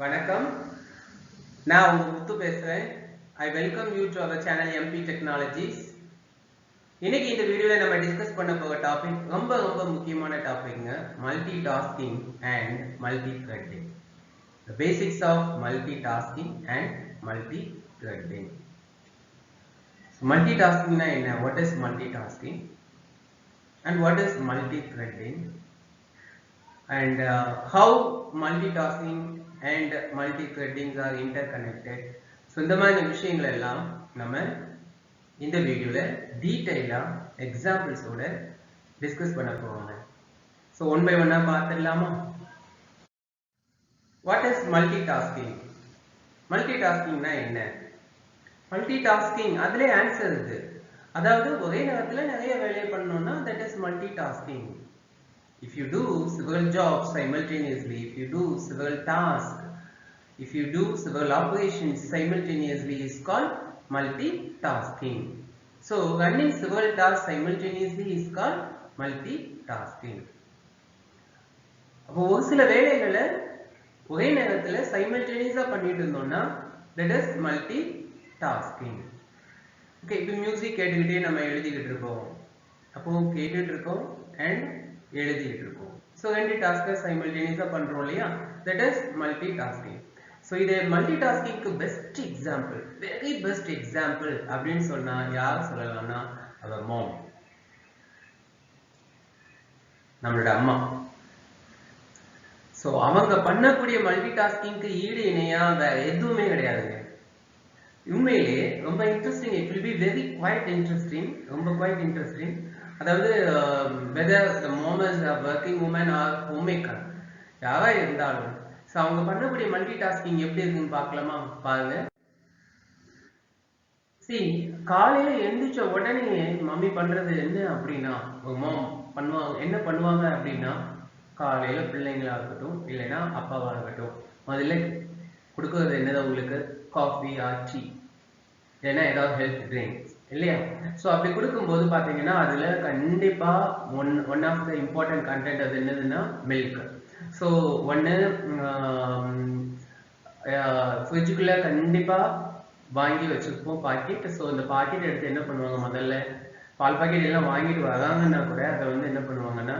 வணக்கம். நான் உங்க முத்து பேசுறேன். I welcome you to our channel MP Technologies. இன்னைக்கு இந்த வீடியோல நம்ம டிஸ்கஸ் பண்ண போற டாபிக் ரொம்ப முக்கியமான டாபிக்ங்க, multitasking and multi-threading. The basics of multitasking and multi-threading. So, multitasking na enna? What is multitasking? And what is multi-threading? And how multitasking and multi-threading are interconnected. So இந்த மாதிரி விஷயங்கள் எல்லாம் நம்ம இந்த வீடியோல டீடைலா எக்ஸாம்பிள்ஸ் ஓட டிஸ்கஸ் பண்ண போறோம். So one by one பார்த்திடலாமா? What is multitasking? Multitasking னா என்ன? Multitasking அதுல ஆன்சர் இருக்கு. அதாவது ஒரே நேரத்துல நிறைய வேலை பண்ணனும்னா that is multitasking. If you do several jobs simultaneously, if you do several tasks, if you do several operations simultaneously, is called multitasking. So running several tasks simultaneously is called multitasking. அப்போ ஒரு சில வேலைகளை ஒரே நேரத்துல simultaneously பண்ணிட்டு இருந்தோம்னா that is multitasking. Okay, இப்போ music கேட்டுக்கிட்டே நம்ம எழுதிக்கிட்டு இருக்கோம். அப்போ கேட்டுட்டு இருக்கோம் and எழுதிட்டு இருக்கோம். So ரெண்டு டாஸ்கை simultaneously பண்றோம் இல்லையா? That is multitasking. So இது மல்டிடாஸ்கிங்க்கு best example, very best example அப்படின்னு சொன்னா யார் சொல்லலாம்னா அவர் மாம், நம்மளோட அம்மா. ஸோ அவங்க பண்ணக்கூடிய மல்டிடாஸ்கிங்க்கு ஈடு இணையா வேற எதுவுமே கிடையாதுங்க. உண்மையிலே ரொம்ப interesting. It will be very quite interesting, ரொம்ப குவைட் இன்ட்ரெஸ்டிங். அதாவது whether the mom is a working woman or homemaker, யாரா இருந்தாலும் ஸோ அவங்க பண்ணக்கூடிய மல்டிடாஸ்கிங் எப்படி இருக்குன்னு பார்க்கலாமா? பாருங்க. காலையில எழுந்திரிச்ச உடனே மம்மி பண்றது என்ன அப்படின்னா, மாம் பண்ணுவாங்க, என்ன பண்ணுவாங்க அப்படின்னா, காலையில பிள்ளைங்களா இருக்கட்டும் இல்லைன்னா அப்பாவா இருக்கட்டும், முதல்ல கொடுக்கறது என்னது உங்களுக்கு, காஃபி ஆர் டீ, இல்லைன்னா ஏதாவது ஹெல்த் ட்ரிங்க்ஸ் இல்லையா? ஸோ அப்படி கொடுக்கும்போது பார்த்தீங்கன்னா அதுல கண்டிப்பா one of the important content அது என்னதுன்னா மில்க். ஸோ ஒன்று ஃப்ரிட்ஜுக்குள்ள கண்டிப்பா வாங்கி வச்சிருப்போம் பாக்கெட். ஸோ இந்த பாக்கெட் எடுத்து என்ன பண்ணுவாங்க, முதல்ல பால் பாக்கெட் எல்லாம் வாங்கிட்டு வராங்கன்னா கூட அதை வந்து என்ன பண்ணுவாங்கன்னா,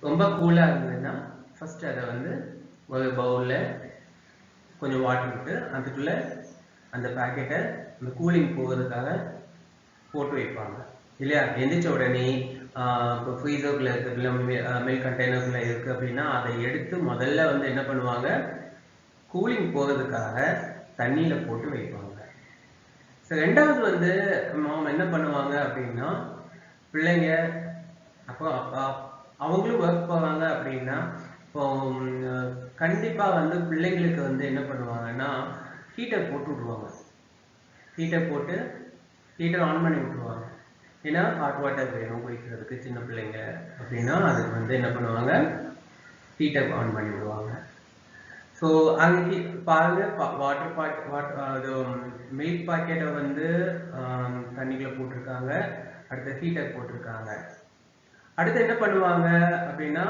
ரொம்ப கூலா இருந்ததுன்னா ஃபர்ஸ்ட் அதை வந்து ஒரு பவுல்ல கொஞ்சம் வாட்டர் விட்டு அதுக்குள்ள அந்த பாக்கெட்டை இந்த கூலிங் போகிறதுக்காக போட்டு வைப்பாங்க இல்லையா? எந்திரிச்ச உடனே இப்போ ஃப்ரீசருக்குள்ள இருக்கு, மில்க் கண்டெய்னருக்குள்ள இருக்கு அப்படின்னா அதை எடுத்து முதல்ல வந்து என்ன பண்ணுவாங்க, கூலிங் போகிறதுக்காக தண்ணியில போட்டு வைப்பாங்க. ஸோ ரெண்டாவது வந்து மாம் என்ன பண்ணுவாங்க அப்படின்னா, பிள்ளைங்க அப்போ அப்பா அவங்களும் ஒர்க் போவாங்க அப்படின்னா இப்போ கண்டிப்பா வந்து பிள்ளைங்களுக்கு வந்து என்ன பண்ணுவாங்கன்னா ஹீட்டர் போட்டு விட்டுருவாங்க. ஹீட்டர் போட்டு ஹீட்டர் ஆன் பண்ணி விட்டுருவாங்க. ஏன்னா ஹாட் வாட்டர் வேணும் குடிக்கிறதுக்கு சின்ன பிள்ளைங்க அப்படின்னா அதுக்கு வந்து என்ன பண்ணுவாங்க, ஹீட்டர் ஆன் பண்ணி விடுவாங்க. ஸோ அங்கே பாருங்க, அது மில்க் பாக்கெட்டை வந்து தண்ணிக்குள்ள போட்டிருக்காங்க, அடுத்து ஹீட்டர் போட்டிருக்காங்க. அடுத்து என்ன பண்ணுவாங்க அப்படின்னா,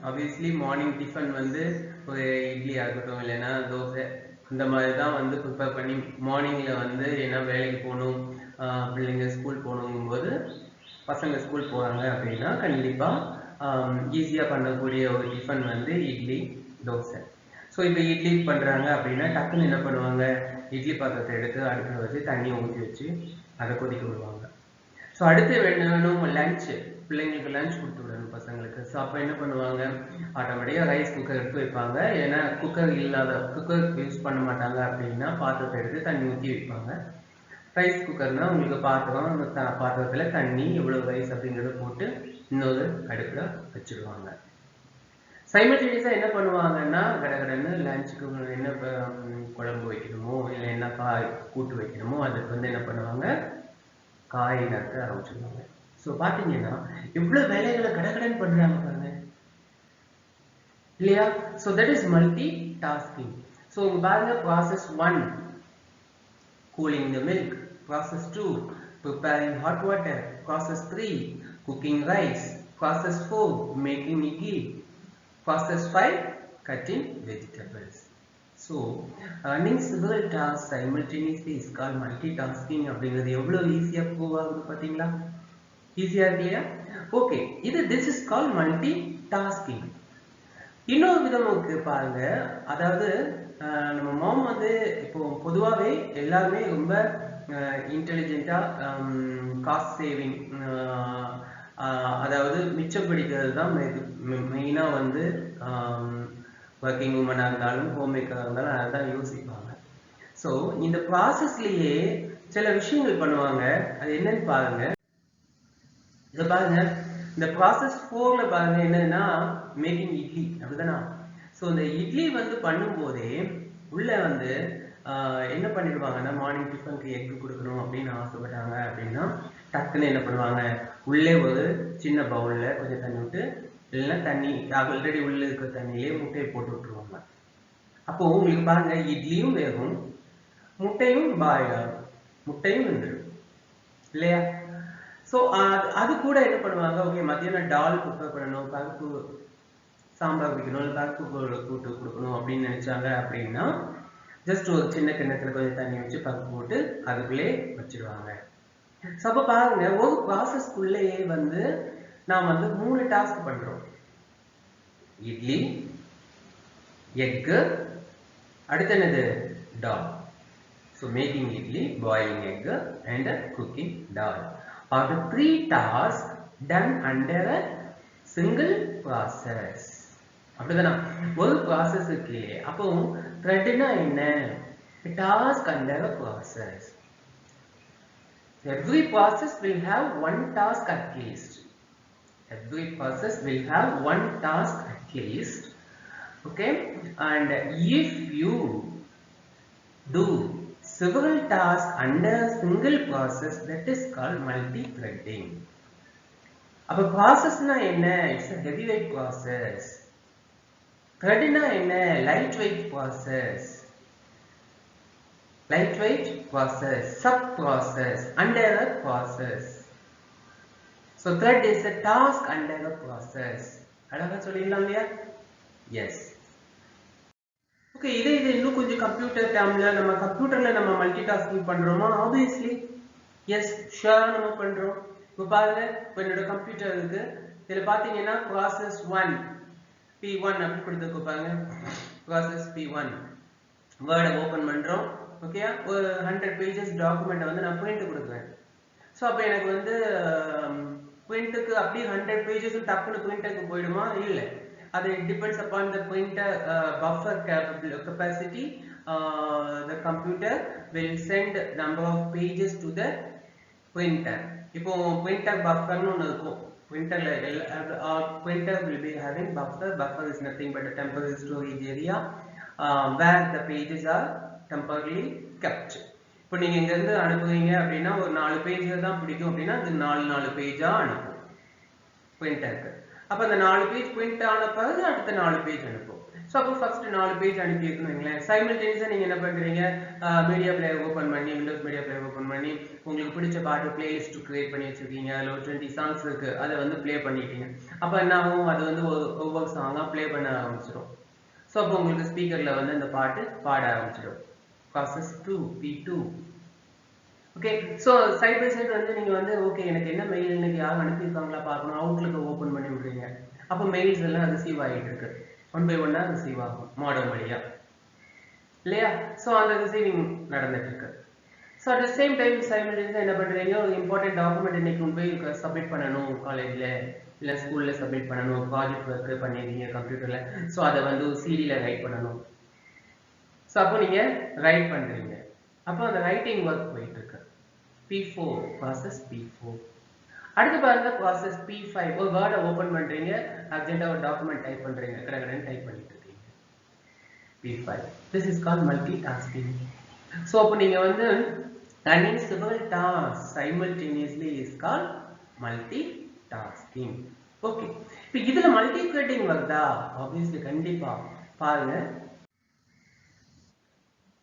ஆப்வியஸ்லி மார்னிங் டிஃபன் வந்து ஒரு இட்லியா இருக்கட்டும் இல்லைன்னா தோசை இந்த மாதிரி தான் வந்து ப்ரிப்பேர் பண்ணி மார்னிங்ல வந்து என்ன வேலைக்கு போகணும், பிள்ளைங்க ஸ்கூல் போகணுங்கும்போது பசங்க ஸ்கூல் போகிறாங்க அப்படின்னா கண்டிப்பா ஈஸியா பண்ணக்கூடிய ஒரு டிஃபன் வந்து இட்லி தோசை. ஸோ இப்போ இட்லி பண்றாங்க அப்படின்னா டக்குன்னு என்ன பண்ணுவாங்க, இட்லி பாத்திரத்தை எடுத்து அடுப்பில் வச்சு தண்ணி ஊற்றி வச்சு அதை கொதிக்க விடுவாங்க. ஸோ அடுத்து வேணும் லஞ்சு, பிள்ளைங்களுக்கு லஞ்ச் கொடுத்து விடணும் பசங்களுக்கு. ஸோ அப்போ என்ன பண்ணுவாங்க, ஆட்டோமேட்டிக்காக ரைஸ் குக்கர் எடுத்து வைப்பாங்க. ஏன்னா குக்கர் யூஸ் பண்ண மாட்டாங்க அப்படின்னா பாத்திரத்தை எடுத்து தண்ணி ஊற்றி வைப்பாங்க. ரைஸ் குக்கர்னா உங்களுக்கு பாத்திரம், அந்த பாத்திரத்தில் தண்ணி எவ்வளவு ரைஸ் அப்படிங்கிறத போட்டு இன்னொரு அடுப்பில் வச்சுடுவாங்க. சைமல்டேனியஸா என்ன பண்ணுவாங்கன்னா கடகடன்னு லஞ்சுக்கு என்ன குழம்பு வைக்கணுமோ இல்லை என்ன காய் கூட்டு வைக்கணுமோ அதுக்கு வந்து என்ன பண்ணுவாங்க, காய் நறுக்க ஆரம்பிச்சிருவாங்க. ஸோ பார்த்தீங்கன்னா இவ்வளவு வேலைகளை கடகடன் பண்றாங்க பாருங்க இல்லையா? So that is multitasking. So பாருங்க, process 1 cooling the milk, process 2 preparing hot water, process 3 cooking rice, process 4 making idli, process 5 cutting vegetables. So running several tasks simultaneously is called multitasking. அப்படிங்கிறது எவ்வளவு ஈஸியா prove ஆகுது பாத்தீங்களா? ஈஸியா இருக்கு இல்லையா? Okay, this is called multitasking. இன்னொரு விதம் இருக்கு பாருங்க. அதாவது நம்ம மாம் வந்து இப்போ பொதுவாகவே எல்லாருமே ரொம்ப இன்டெலிஜென்ட்டா காஸ்ட் சேவிங், அதாவது மிச்சம் பிடிக்கிறது தான் மெயினாக வந்து ஒர்க்கிங் உமனாக இருந்தாலும் ஹோம் மேக்கராக இருந்தாலும் அதை தான் யோசிப்பாங்க. ஸோ இந்த ப்ராசஸ்லேயே சில விஷயங்கள் பண்ணுவாங்க. அது என்னன்னு பாருங்க. இதை பாருங்க, இந்த ப்ராசஸ் 4ல பாருங்க என்னன்னா மேக்கிங் இட்லி, அப்படிதானா? ஸோ இந்த இட்லி வந்து பண்ணும்போதே உள்ள வந்து என்ன பண்ணிடுவாங்கன்னா, மார்னிங் டிஃபனுக்கு எக் கொடுக்கணும் அப்படின்னு ஆசைப்பட்டாங்க அப்படின்னா டக்குன்னு என்ன பண்ணுவாங்க, உள்ளே ஒரு சின்ன பவுல்ல கொஞ்சம் தண்ணி விட்டு, இல்லைன்னா தண்ணி ஆல்ரெடி உள்ள இருக்கிற தண்ணியிலே முட்டையை போட்டு விட்டுருவாங்க. அப்போ உங்களுக்கு பாருங்க, இட்லியும் வேகும், முட்டையும் பாயில் ஆகும், முட்டையும் வெந்துடும் இல்லையா? ஸோ அது கூட என்ன பண்ணுவாங்க, ஓகே மத்தியானம் டால் ப்ரிப்பேர் பண்ணணும், பருப்பு சாம்பார் வைக்கணும், இல்லை பருப்பு கூட்டு கொடுக்கணும் அப்படின்னு நினைச்சாங்க அப்படின்னா ஜஸ்ட் ஒரு சின்ன கிண்ணத்துல கொஞ்சம் தண்ணி வச்சு பருப்பு போட்டு அதுக்குள்ளே வச்சிருவாங்க. ஸோ அப்போ பாருங்க, ஒரு ப்ராசஸ்க்குள்ளேயே வந்து நாம் வந்து 3 டாஸ்க் பண்றோம். இட்லி, எக்கு, அடுத்து என்னது dal. So making idli, boiling egg and cooking dal are the 3 tasks done under a single process. அப்படிதானா? ஒரு ப்ராசஸ்க்கு அப்போ த்ரெட்னா என்ன? Task under a process. Every process will have one task at least. Every process will have one task at least. Okay, and if you do several tasks under a single process, that is called multi-threading. அப்ப ப்ராசஸ்னா என்ன? It's a heavyweight process. த்ரெட்னா என்ன? lightweight process. Lightweight process, sub process, under a process. So thread is a task under a process. அழகா சொல்லிடலாம் இல்லையா? S. Okay, இது இன்னும் கொஞ்சம் computer டேர்ம்ல, நம்ம கம்ப்யூட்டர்ல நம்ம மல்டி டாஸ்கிங் பண்றோமா? ஆப்வியஸ்லி எஸ், ஷுவரா நம்ம பண்றோம். இப்போ பாருங்க, இப்போ என்னோட கம்ப்யூட்டர் இருக்கு, இதுல பாத்தீங்கன்னா ப்ராசஸ் 1 P1 அப்படி கொடுத்துருக்கு பாருங்க. ப்ராசஸ் P1 வேர்டை ஓபன் பண்றோம். ஓகே, ஒரு 100 பேஜஸ் டாக்குமெண்ட் வந்து நான் பிரிண்ட் கொடுக்குறேன். ஸோ அப்போ எனக்கு வந்து பிரிண்ட்டுக்கு அப்படியே 100 பேஜஸும் டக்குன்னு பிரிண்டருக்கு போயிடுமா? இல்லை, அது depends upon the printer buffer capacity. The computer will send number of pages to the printer. இப்போ printer buffer னு ஒன்று இருக்கும். printerல printer will be having buffer. Buffer is nothing but a temporary storage area where the pages are temporarily kept. இப்போ நீங்க இங்க இருந்து அனுப்புவீங்க அப்படின்னா ஒரு 4 பேஜ் தான் பிடிக்கும் அப்படின்னா அது 4 பேஜா அனுப்பும் பிரிண்டருக்கு. அப்ப அந்த 4 பேஜ் பிரிண்ட் ஆன பிறகு அடுத்த 4 பேஜ் அனுப்பும். ஸோ அப்போ ஃபர்ஸ்ட் 4 பேஜ் அனுப்பி வைக்கணும். சைமல்டேனியஸா நீங்க என்ன பண்றீங்க, மீடியா பிளேயர் ஓபன் பண்ணி, விண்டோஸ் மீடியா பிளேயர் ஓபன் பண்ணி உங்களுக்கு பிடிச்ச பாட்டு பிளேலிஸ்ட் கிரியேட் பண்ணி வச்சிருக்கீங்க. அதில் ஒரு 20 சாங்ஸ் இருக்கு, அதை வந்து பிளே பண்ணிட்டீங்க. அப்ப என்ன ஆகும், அது வந்து ஒவ்வொரு சாங்கா பிளே பண்ண ஆரம்பிச்சிடும். ஸோ அப்போ உங்களுக்கு ஸ்பீக்கர்ல வந்து இந்த பாட்டு பாட ஆரம்பிச்சிடும். Process 2 P2. Okay, so side by side வந்து நீங்க வந்து ஓகே எனக்கு என்ன மெயில் இன்னைக்கு யாரும் அனுப்பியிருக்காங்களா பார்க்கணும், அவுட்லுக்கு ஓப்பன் பண்ணி விடுறீங்க. அப்போ மெயில்ஸ் எல்லாம் ரிசீவ் ஆகிட்டு இருக்கு, 1 by 1 ரிசீவ் ஆகும் மாடல் வழியா இல்லையா? ஸோ அந்த ரிசீவிங் நடந்துட்டு இருக்கு. So at the same time சைமல்டேனியஸா என்ன பண்றீங்க, ஒரு இம்பார்ட்டன்ட் டாக்குமெண்ட் இன்னைக்கு கொண்டு போய் சப்மிட் பண்ணணும், காலேஜ்ல இல்லை ஸ்கூல்ல சப்மிட் பண்ணணும், ப்ராஜெக்ட் ஒர்க் பண்ணிருக்கீங்க கம்ப்யூட்டர்ல, ஸோ அதை வந்து சிடில ரைட் பண்ணணும். ஸோ அப்போ நீங்க ரைட் பண்றீங்க. அப்போ அந்த ரைட்டிங் ஒர்க் போயிட்டு இருக்கு. P4 process P4. அடுத்து பாருங்க ப்ராசஸ் P5. ஒரு வேர்டை ஓபன் பண்றீங்க, அர்ஜென்ட்டா ஒரு டாக்குமெண்ட் டைப் பண்றீங்க, கடகடன்னு டைப் பண்ணிட்டு இருக்கீங்க. P5. This is called multitasking. So அப்போ நீங்க வந்து running several tasks simultaneously is called multitasking. Okay, இப்போ இதுல மல்டி த்ரெட்டிங் வருதா? ஆப்வியஸ்லி கண்டிப்பா. பாருங்க,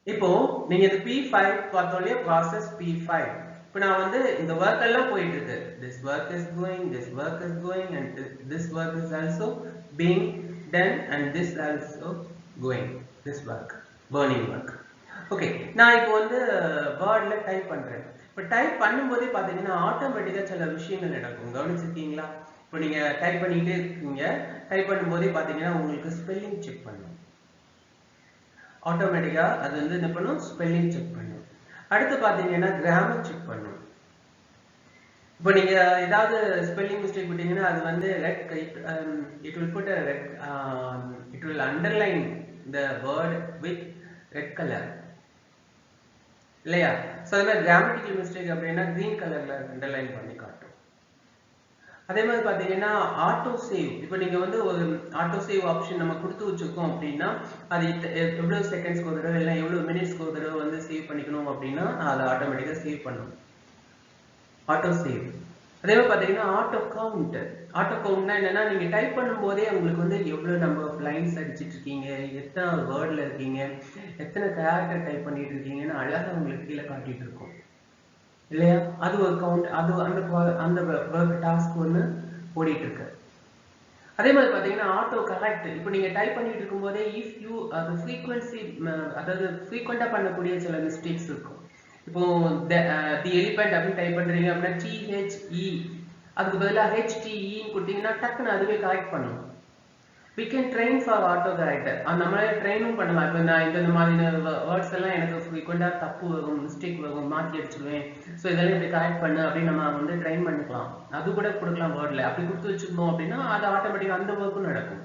இப்போ நீங்க இந்த P5 பார்த்தோம்லையே ப்ராசஸ் P5. இப்போ நான் வந்து இந்த ஒர்க் எல்லாம் போயிட்டு இருக்கு. This work is going, this work is going and this work is also being done, and this also going, this work, burning work. Okay, நான் இப்போ வந்து வேர்ட்ல டைப் பண்றேன். இப்போ டைப் பண்ணும்போதே பாத்தீங்கன்னா ஆட்டோமேட்டிக்கா சில விஷயங்கள் நடக்கும். கவனிச்சிருக்கீங்களா? இப்போ நீங்க டைப் பண்ணிட்டே இருக்கீங்க, டைப் பண்ணும்போதே பாத்தீங்கன்னா உங்களுக்கு ஸ்பெல்லிங் செக் பண்ணும். ஆட்டோமேட்டிக்கா அது வந்து என்ன பண்ணும்? ஸ்பெல்லிங் செக் பண்ணும். அடுத்து பாத்தீங்கன்னா கிராமர் செக் பண்ணும். இப்போ நீங்க ஏதாவது ஸ்பெல்லிங் மிஸ்டேக் விட்டீங்கன்னா அது வந்து it will put a red, it will underline the word with red color இல்லையா? சோ அதே மாதிரி கிராமட்டிக்கல் மிஸ்டேக் அப்படின்னா கிரீன் கலர்ல அண்டர்லைன் பண்ணி காட்டும். அதே மாதிரி பாத்தீங்கன்னா ஆட்டோ சேவ், இப்போ நீங்க வந்து ஒரு ஆட்டோ சேவ் ஆப்ஷன் நம்ம கொடுத்து வச்சிருக்கோம் அப்படின்னா அது எவ்வளவு செகண்ட்ஸ்க்கு ஒரு தடவை இல்லை எவ்வளவு மினிட்ஸ்க்கு ஒரு தடவை வந்து சேவ் பண்ணிக்கணும் அப்படின்னா அதை ஆட்டோமேட்டிக்கா சேவ் பண்ணும். Auto save. அதே மாதிரி பாத்தீங்கன்னா ஆட்டோ கவுண்ட். ஆட்டோ கவுண்ட்னா என்னன்னா நீங்க டைப் பண்ணும்போதே உங்களுக்கு வந்து எவ்வளவு நம்பர் ஆஃப் லைன்ஸ் அடிச்சிட்டு இருக்கீங்க, எத்தனை வேர்ட்ல இருக்கீங்க, எத்தனை கேரக்டர் டைப் பண்ணிட்டு இருக்கீங்கன்னு அழகா உங்களுக்கு கீழே காட்டிட்டு இருக்கும் இல்லையா? அது ஒரு கவுண்ட். அது அந்த ஒர்க் டாஸ்க் ஒன்று ஓடிட்டு இருக்கு. அதே மாதிரி பாத்தீங்கன்னா ஆட்டோ கரெக்ட். இப்போ நீங்க டைப் பண்ணிட்டு இருக்கும் போதே இஃப் யூ அது ஃப்ரீக்வன்சி, அதாவது ஃப்ரீக்வெண்டா பண்ணக்கூடிய சில மிஸ்டேக்ஸ் இருக்கும். இப்போ தி எலிபென்ட் அப்படின்னு டைப் பண்றீங்க அப்படின்னா THE அதுக்கு பதிலாக HTE கொடுத்தீங்கன்னா டக்குன்னு அதுவே கரெக்ட் பண்ணும். we can train for auto correct. நம்மளே ட்ரெயினும் பண்ணலாம். இப்போ நான் இந்த மாதிரி வேர்ட்ஸ் எல்லாம் எனக்கு ஃப்ரீக்வெண்டா தப்பு வரும், மிஸ்டேக் வரும், மாத்தி அடிச்சிடுவேன், ஸோ இதெல்லாம் இப்படி கரெக்ட் பண்ணு அப்படின்னு நம்ம வந்து ட்ரெயின் பண்ணிக்கலாம். அது கூட கொடுக்கலாம் வேர்ட்ல. அப்படி கொடுத்து வச்சிருந்தோம் அப்படின்னா அது ஆட்டோமேட்டிக்கா அந்த ஒர்க்கும் நடக்கும்.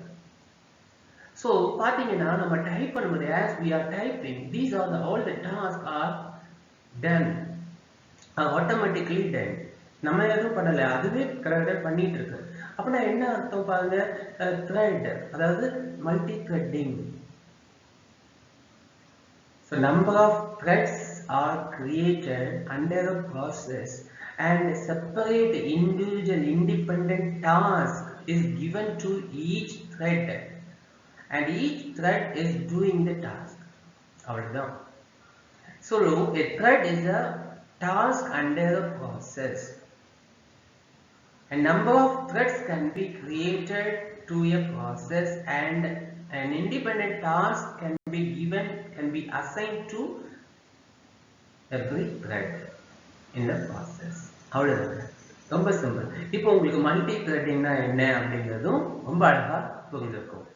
ஸோ பாத்தீங்கன்னா நம்ம டைப் பண்ணும்போது as we are typing, these are all the tasks are done, automatically done. நம்ம எதுவும் பண்ணல, அதுவே கரெக்டா பண்ணிட்டு இருக்கு. அப்படின்னா என்ன அர்த்தம் பாருங்க? த்ரெட், அதாவது multi threading. So number of threads are created under a process and separate individual independent task is given to each thread and each thread is doing the task. அவ்வளவுதான். So a thread is a task under a process. A number of threads can be created to a process and an independent task can be assigned to every thread in the process. அவ்வளவுதான். ரொம்ப simple. இப்போ உங்களுக்கு multi த்ரெட்டிங்னா என்ன அப்படிங்கிறதும் ரொம்ப அழகா புரிஞ்சிருக்கும்.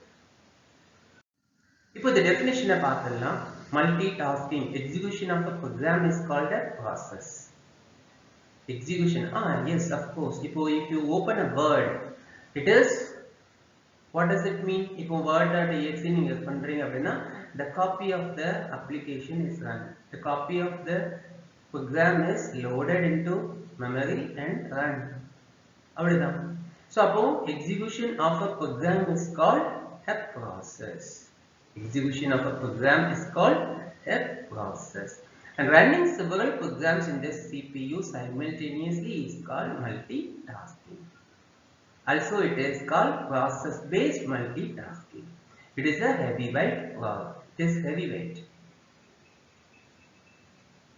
இப்போ இந்த டெஃபினிஷனை பார்த்துடலாம். Multitasking, execution of a program is called a process. Execution, yes, of course. If you open a word, it is, what does it mean? If word.exe நீங்க பண்றீங்க அப்படின்னா the copy of the application is run, the copy of the program is loaded into memory and run. அவ்வளவுதான். So அப்போ execution of a program is called a process. Execution of a program is called a process. And running several programs in the CPU simultaneously is called multitasking. Also, it is called process-based multitasking. It is a heavyweight work. It is heavyweight.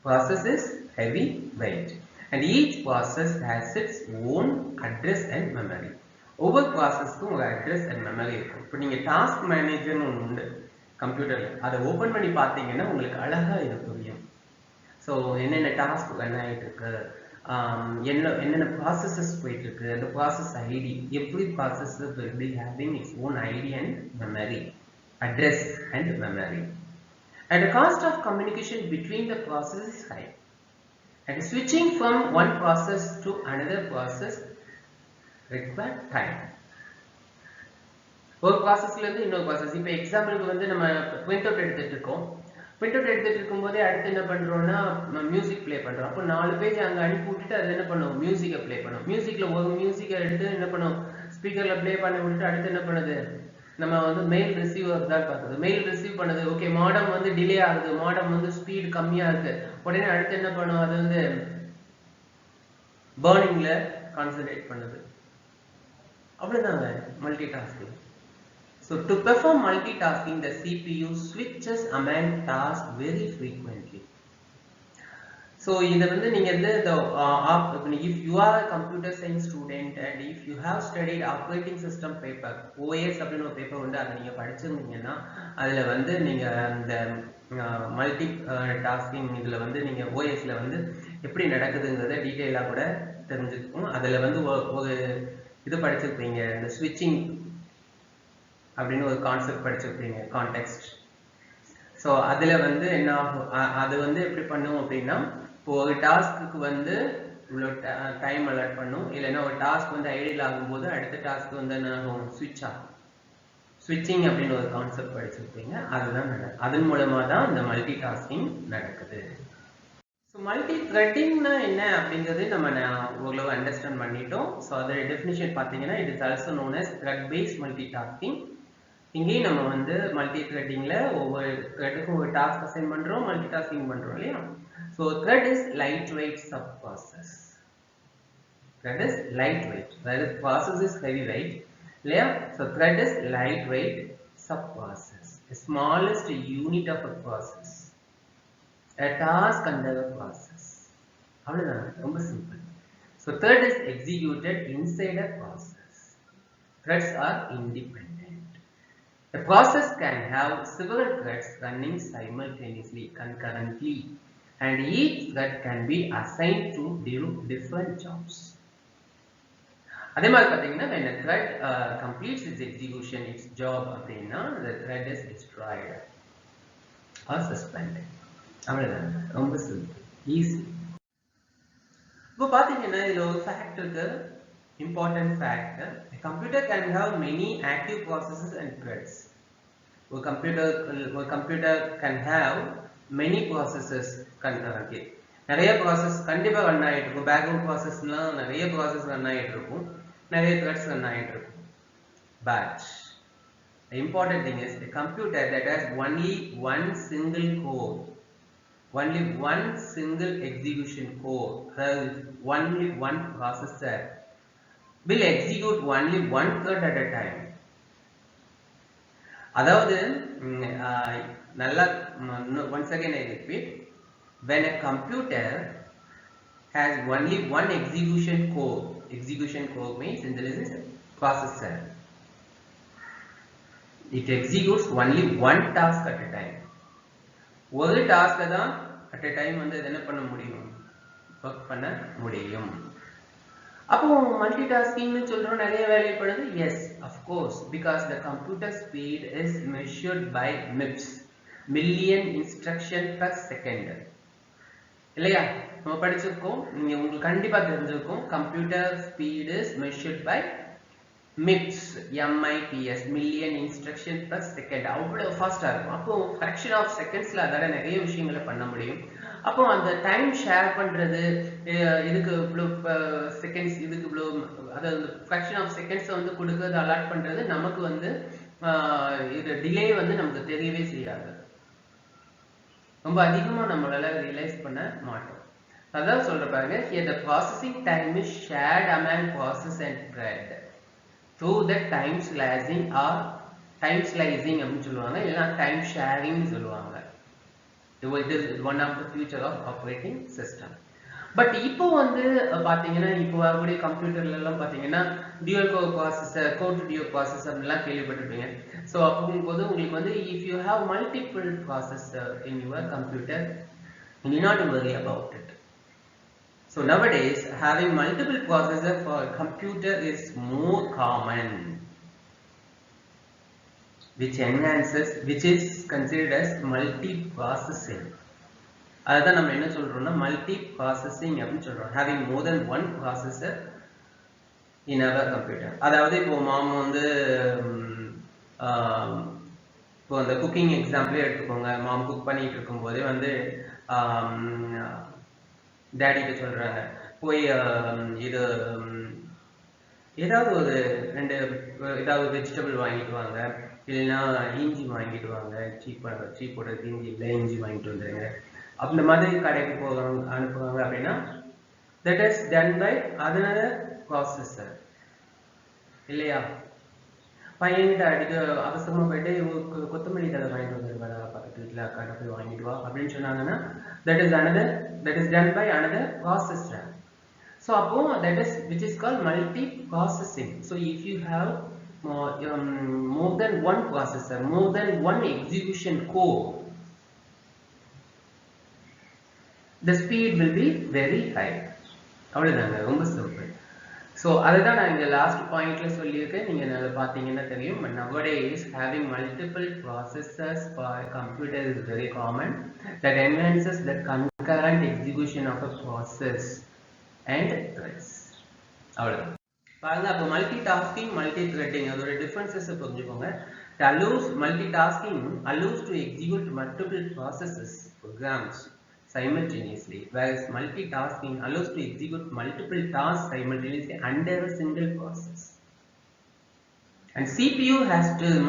Process is heavyweight, and each process has its own address and memory. ஒவ்வொரு ப்ராசஸ்க்கும் ஒரு address and memory இருக்கும். இப்போ நீங்க task மேனேஜர்னு ஒன்று உண்டு கம்ப்யூட்டர்ல, அதை open பண்ணி பார்த்தீங்கன்னா உங்களுக்கு அழகா இது புரியும். ஸோ என்னென்ன டாஸ்க் ரன் ஆகிட்டு இருக்கு, என்னென்ன ப்ராசஸஸ் போயிட்டு இருக்கு, அந்த process ID, every process will be having its own ID and memory, address and memory. And the cost of communication between the processes is high. And switching from one process to another process require time. ஒரு ப்ராசஸ்ல இருந்து இன்னொரு process, இப்போ எக்ஸாம்பிளுக்கு வந்து நம்ம print out எடுத்துட்டு இருக்கோம். பிரிண்ட் அவுட் எடுத்துட்டு இருக்கும்போதே அடுத்து என்ன பண்றோம்னா மியூசிக் ப்ளே பண்றோம். அப்போ 4 பேஜ் அங்க அனுப்பி விட்டுட்டு அது என்ன பண்ணும், மியூசிக்கை ப்ளே பண்ணும். மியூசிக்ல ஒரு மியூசிக்கை எடுத்து என்ன பண்ணும், ஸ்பீக்கர்ல ப்ளே பண்ணி விட்டுட்டு அடுத்து என்ன பண்ணுது, நம்ம வந்து மெயில் ரிசீவர் தான் பார்க்குது. மெயில் ரிசீவ் பண்ணுது, ஓகே மாடம் வந்து டிலே ஆகுது, மாடம் வந்து ஸ்பீடு கம்மியா இருக்கு, உடனே அடுத்து என்ன பண்ணும், அது வந்து பர்னிங்ல கான்சென்ட்ரேட் பண்ணுது. அவ்வளவுதாங்க multi tasking. So to perform multitasking, the CPU switches among tasks very frequently. So இத வந்து நீங்க வந்து if you are a computer science student and if you have studied operating system paper OS அப்படின ஒரு paper வந்து அத நீங்க படிச்சிருந்தீங்கன்னா அதுல வந்து நீங்க அந்த மல்டி டாஸ்கிங் இதுல வந்து நீங்க OS ல வந்து எப்படி நடக்குதுங்கறத டீடைலா கூட தெரிஞ்சுக்கும். அதுல வந்து ஒரு இது படிச்சிருப்பீங்க, இந்த ஸ்விட்சிங் அப்படின்னு ஒரு கான்செப்ட் படிச்சிருப்பீங்க, கான்டெக்ஸ்ட். ஸோ அதில் வந்து என்ன ஆகும், அது வந்து எப்படி பண்ணும் அப்படின்னா, இப்போ ஒரு டாஸ்க்கு வந்து இவ்வளோ டைம் அலாட் பண்ணும், இல்லைன்னா ஒரு டாஸ்க் வந்து ஐடியல் ஆகும்போது அடுத்த டாஸ்க் வந்து என்ன ஆகும், ஸ்விட்ச் ஆகும். ஸ்விட்சிங் அப்படின்னு ஒரு கான்செப்ட் படிச்சிருப்பீங்க, அதுதான் அதன் மூலமா தான் இந்த மல்டி டாஸ்கிங் நடக்குது. ஸோ மல்டி த்ரெட்டிங்னா என்ன அப்படிங்கிறது நம்ம ஓரளவு அண்டர்ஸ்டாண்ட் பண்ணிட்டோம். ஸோ அதோட டெஃபினிஷன் பார்த்தீங்கன்னா, it is also known as thread based multi tasking. இங்கேயும் நம்ம வந்து மல்டி த்ரெட்டிங்ல ஒவ்வொரு த்ரெட்டுக்கும் ஒரு டாஸ்க் அசைன் பண்றோம், மல்டி டாஸ்கிங் பண்றோம் இல்லையா. So thread is light weight sub process. Thread is light weight, அதாவது ப்ராசஸ் இஸ் ஹெவி வெயிட் இல்லையா. So thread is light weight sub process, smallest unit of a process, a task under a process. அவ்வளவுதான், ரொம்ப simple. So thread is executed inside a process. Threads are independent. A process can have several threads running simultaneously, concurrently, and each thread can be assigned to different jobs. அதே மாதிரி பார்த்தீங்கன்னா, when a thread completes its execution, its job அப்படின்னா, the thread is destroyed or suspended. அவ்வளவுதான், ரொம்ப simple, easy. இப்போ பார்த்தீங்கன்னா இதுல ஒரு ஃபேக்ட் இருக்கு, important fact. Computer can have many active processes and threads. ஒரு computer can have many processes concurrently. நிறைய ப்ராசஸ் கண்டிப்பா ரன் ஆகிட்டு இருக்கும். பேக்ரவுண்ட் ப்ராசஸ்லாம் நிறைய ப்ராசஸ் ரன் ஆகிட்டு இருக்கும், நிறைய த்ரெட்ஸ் ரன் ஆகிட்டு இருக்கும். But the important thing is a computer that has only one single core, only one single execution core, only one processor will execute only one thread at a time. அதாவது நல்லா, once again I repeat, when a computer has only one execution core means in this is processor, it executes only one task at a time. ஒரு task தான் at a time வந்து என்ன பண்ண முடியும், work பண்ண முடியும். அப்போ மல்டி டாஸ்கிங்னு சொல்றோம், நிறைய வேலைப்படுது. Yes, of course, because the computer speed is measured by MIPS, million instruction per second இல்லையா. நம்ம படிச்சிருக்கோம், நீங்க உங்களுக்கு கண்டிப்பா தெரிஞ்சிருக்கும், computer speed is measured by MIPS, MIPS, million instruction per second. அவ்வளவு ஃபாஸ்டா இருக்கும். அப்போ ஃபிராக்ஷன் ஆஃப் செகண்ட்ஸ்ல அதால நிறைய விஷயங்களை பண்ண முடியும். அப்போ அந்த டைம் ஷேர் பண்றது, இதுக்கு இவ்வளோ செகண்ட்ஸ், இதுக்கு இவ்வளோ, அதாவது ஃபிராக்ஷன் ஆஃப் செகண்ட்ஸ் வந்து கொடுக்கறது, அலாட் பண்றது நமக்கு வந்து இது டிலே வந்து நமக்கு தெரியவே செய்யாது. ரொம்ப அதிகமா நம்மளால ரியலைஸ் பண்ண மாட்டோம். அதான் சொல்ற பாருங்க, here the processing time is shared among process and thread through the time slicing or time slicing அப்படின்னு சொல்லுவாங்க, இல்லைன்னா டைம் ஷேரிங்னு சொல்லுவாங்க. It is one of the future of operating system. But இப்போ வந்து பாத்தீங்கன்னா, இப்போ வரக்கூடிய கம்ப்யூட்டர்ல எல்லாம் பாத்தீங்கன்னா dual core processor, core to dual processor அப்படிலாம் கேள்விப்பட்டிருப்பீங்க. ஸோ அப்போது உங்களுக்கு வந்து if you have multiple processor in your computer, you need not to worry about it. So nowadays having multiple processors for a computer is more common, which is considered as multi-processing. அதுதான் நம்ம என்ன சொல்றோம்னா multi processing அப்படின்னு சொல்றோம். having more than one processor in our computer. அதாவது இப்போ மாம் வந்து இப்போ அந்த குக்கிங் எக்ஸாம்பிளே எடுத்துக்கோங்க. மாம் குக் பண்ணிட்டு இருக்கும் போதே வந்து டேடிட்ட சொல்றாங்க, போய் இது ஏதாவது ஒரு ஏதாவது வெஜிடபிள் வாங்கிட்டு வாங்க, இல்லைன்னா இஞ்சி வாங்கிட்டு வாங்க, சீப்போட இஞ்சி இல்லை, இஞ்சி வாங்கிட்டு வந்துருங்க. அந்த மாதிரி கடைக்கு அனுப்புவாங்க அப்படின்னா that is done by another processor இல்லையா. பையன்கிட்ட அவசரமா போயிட்டு கொத்தமல்லி தலை வாங்கிட்டு வந்துருக்கா, பக்கத்து வீட்டில் அக்காட்ட போய் வாங்கிட்டு வா அப்படின்னு சொன்னாங்கன்னா that is done by another process RAM. So that is which is called multi-processing. So if you have more than one processor, more than one execution core, the speed will be very high. அவ்வளவுதாங்க, ரொம்ப simple. So அதுதான் நான் இந்த last பாயிண்ட்ல சொல்லியிருக்கேன். நீங்க நல்லா பார்த்தீங்கன்னா தெரியும். Nowadays having multiple processors for a computer is very common. That enhances the concurrent execution of a process and threads. அவ்வளவுதான். பாருங்க, அப்போ multitasking, multi-threading அதோட டிஃபரன்சஸ் புரிஞ்சுக்கோங்க. Multitasking allows to execute multiple processes, programs simultaneously, whereas multitasking allows to execute multiple tasks simultaneously under a single process. And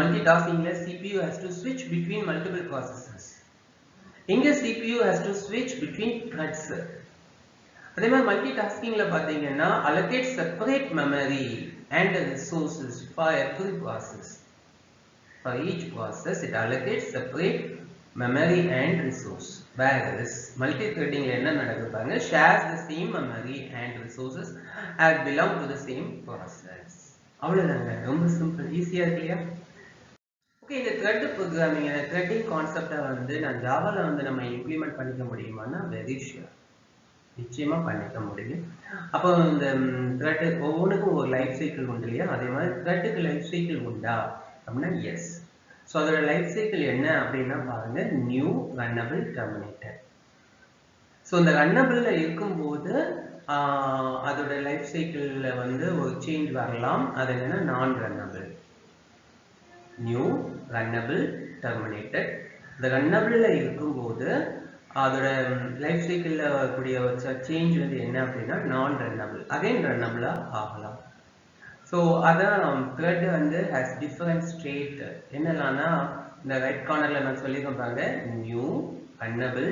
multitasking CPU has to switch between multiple processes. Inga CPU has to switch between threads. அதே மாதிரி மல்டிடாஸ்கிங்ல பாத்தீங்கன்னா allocate separate memory and resources for every process. For each process it allocates separate memory and resource. Whereas multi-threading என்ன நடக்குது பாருங்க, shares the same memory and resources as belong to the same process. அவ்வளவுதாங்க, ரொம்ப simple, ஈஸியா இருக்கு இல்லையா? Okay, இந்த thread programming, threading கான்செப்டை நான் ஜாவால நம்ம இம்ப்ளிமெண்ட் பண்ணிக்க முடியுமான்னா வெரி ஷுர், நிச்சயமா பண்ணிக்க முடியும். அப்போ இந்த த்ரெட் ஒவ்வொன்றுக்கும் ஒரு லைஃப் சைக்கிள் உண்டு இல்லையா? அதே மாதிரி த்ரெட்டுக்கு லைஃப் சைக்கிள் உண்டா அப்படின்னா எஸ். ஸோ அதோட லைஃப் சைக்கிள் என்ன அப்படின்னா பாருங்க, நியூ ரன்னபிள் டெர்மினேட்டர். ஸோ இந்த ரன்னபிள்ல இருக்கும்போது அதோட லைஃப் சைக்கிள்ல ஒரு சேஞ்ச் வரலாம். அது என்னன்னா நான் ரன்னபிள். New runnable terminated. இந்த ரன்னபிள்ல இருக்கும்போது அதோட லைஃப் சைக்கிள்ல வரக்கூடிய சேஞ்ச் என்ன அப்படின்னா நான் ரன்னபிள், அகைன் ரன்னபிளா ஆகலாம். ஸோ அதான் த்ரெட் ஹேஸ் டிஃபரண்ட் ஸ்டேட். என்னெல்லாம்னா இந்த ரைட் கார்னர்ல நான் சொல்லியிருக்கேன் பாருங்க, new runnable,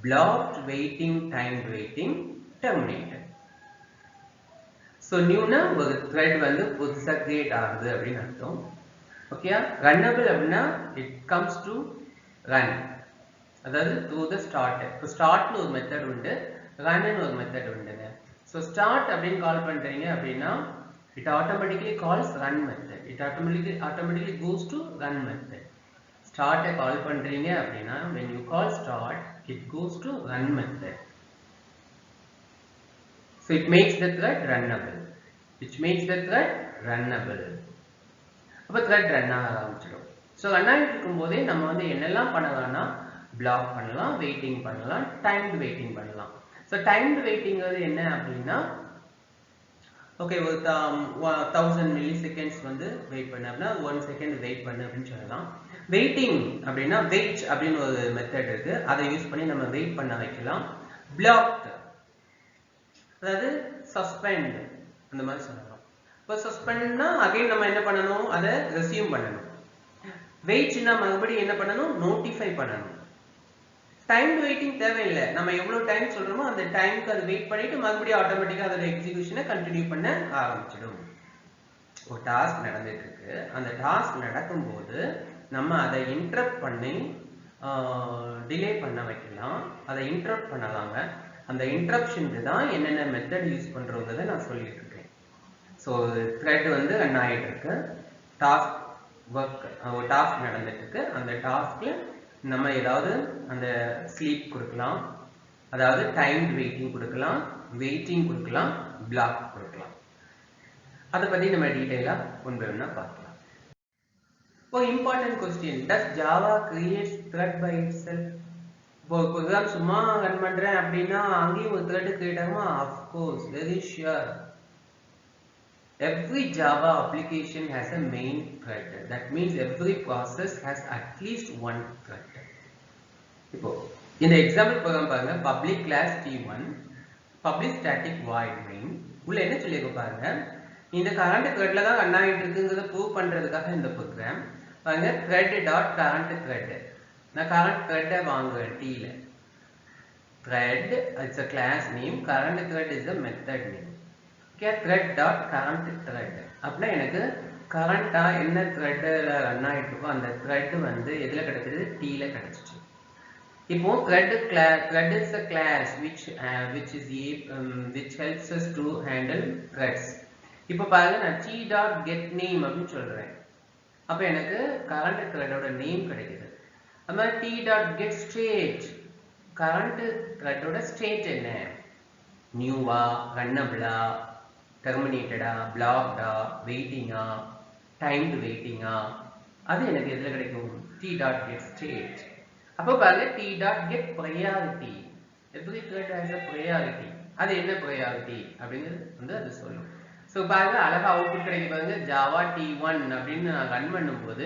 blocked waiting, time waiting, terminated. So நியூனா ஒரு த்ரெட் புதுசாக கிரியேட் ஆகுது அப்படின்னு அர்த்தம். ஓகே, ரன்னபிள் அப்படின்னா இட் கம்ஸ் டு ரன், அதாவது த்ரூ த ஸ்டார்ட். இப்போ ஸ்டார்ட்னு ஒரு மெத்தட் உண்டு, ரன்னு ஒரு மெத்தட் உண்டுங்க. ஸோ ஸ்டார்ட் அப்படின்னு கால் பண்றீங்க அப்படின்னா it automatically calls run method. It automatically goes to run method. Start call பண்றீங்க அப்படின்னா when you call start it goes to run method. So it makes the thread runnable. அப்ப thread run ஆரம்பிச்சிடும். So run ஆகிட்டு இருக்கும்போதே நம்ம என்னெல்லாம் பண்ணலாம்னா black பண்ணலாம், வெயிட்டிங் பண்ணலாம், டைம்டு வெயிட்டிங் பண்ணலாம். ஸோ டைம்டு வெயிட்டிங் என்ன அப்படின்னா, ஓகே, ஒரு 1000 milliseconds வெயிட் பண்ண அப்படின்னா 1 செகண்ட் வெயிட் பண்ணு அப்படின்னு சொல்லலாம். வெயிட்டிங் அப்படின்னா வெயிட் அப்படின்னு ஒரு மெத்தட் இருக்கு, அதை யூஸ் பண்ணி நம்ம வெயிட் பண்ண வைக்கலாம். பிளாக்ட் அதாவது சஸ்பெண்ட் அந்த மாதிரி சொல்லலாம். இப்போ சஸ்பெண்ட்னா அகைன் நம்ம என்ன பண்ணணும், அதை ரெஸ்யூம் பண்ணணும். வெயிட்னா மறுபடியும் என்ன பண்ணணும், நோட்டிஃபை பண்ணணும். டைம் வெயிட்டிங் தேவையில்லை, நம்ம எவ்வளவு டைம் சொல்றோமோ அந்த டைமுக்கு அது வெயிட் பண்ணிட்டு மறுபடியும் ஆட்டோமேட்டிக்கா அதோட எக்ஸிகியூஷனை கண்டினியூ பண்ண ஆரம்பிச்சிடும். ஒரு டாஸ்க் நடந்துட்டு இருக்கு, அந்த டாஸ்க் நடக்கும்போது நம்ம அதை இன்டரப்ட் பண்ணி டிலே பண்ண வைக்கலாம், அதை இன்டரப்ட் பண்ணலாங்க. அந்த இன்டரப்ஷனுக்கு தான் என்னென்ன மெத்தட் யூஸ் பண்றதை நான் சொல்லிட்டு இருக்கேன். ஸோ த்ரெட் ரன் ஆகிட்டு இருக்கு, டாஸ்க் ஒர்க், ஒரு டாஸ்க் நடந்துட்டு இருக்கு. அந்த டாஸ்க்ல நம்ம ஏதாவது அந்த ஸ்லீப் கொடுக்கலாம், அதாவது டைம் வெயிட்டிங் கொடுக்கலாம், வெயிட்டிங் கொடுக்கலாம், பிளாக் கொடுக்கலாம். அதை பத்தி நம்ம டீடைலா ஒன்று பார்க்கலாம். ஒரு important question, does Java creates thread by itself? இப்போ ப்ரோக்ராம் சும்மா ரன் பண்றேன் அப்படின்னா அங்கேயும் ஒரு த்ரெட் கிரியேட் ஆகுமா? Of course, very sure. Every Java application has a main thread. That means every process has at least one thread. இப்போ இந்த example program பாருங்க, public class t1 public static void main. உள்ள என்ன சொல்லியிருக்க பாருங்க, இந்த கரண்ட் த்ரெட்ல தான் ரன் ஆகிட்டு இருக்குங்கிறத ப்ரூவ் பண்றதுக்காக இந்த ப்ரோக்ராம் பாருங்க, thread dot current thread. நான் கரண்ட் த்ரெட்டை வாங்குவேன் t-ல. thread it's a class name, current thread is a method name. thread dot current thread அப்படின்னா எனக்கு கரண்டா என்ன த்ரெட்ல ரன் ஆகிட்டு இருக்கோ அந்த த்ரெட் எதுல கிடைச்சது, டீல கிடைச்சிச்சு. இப்போ thread is a class which helps us to handle threads. இப்போ பாருங்க நான் t.getName அப்படின்னு சொல்றேன். அப்ப எனக்கு current threadோட நேம் கிடைக்குது. அப்ப t.getState current threadோட ஸ்டேட் என்ன? நியூவா, ரன்னபிளா, டெர்மினேட்டடா, பிளாக்டா, வெயிட்டிங்கா, டைம்டு வெயிட்டிங்கா, அது எனக்கு எதுல கிடைக்கும்? t.getState. அப்போ பாருங்க t.getPriority. every thread has a priority. அது என்ன priority அப்படிங்கிறது வந்து அது சொல்லும். ஸோ பாருங்க அழகா அவுட்புட் கிடைக்க பாருங்க ஜாவா t1 அப்படின்னு நான் ரன் பண்ணும்போது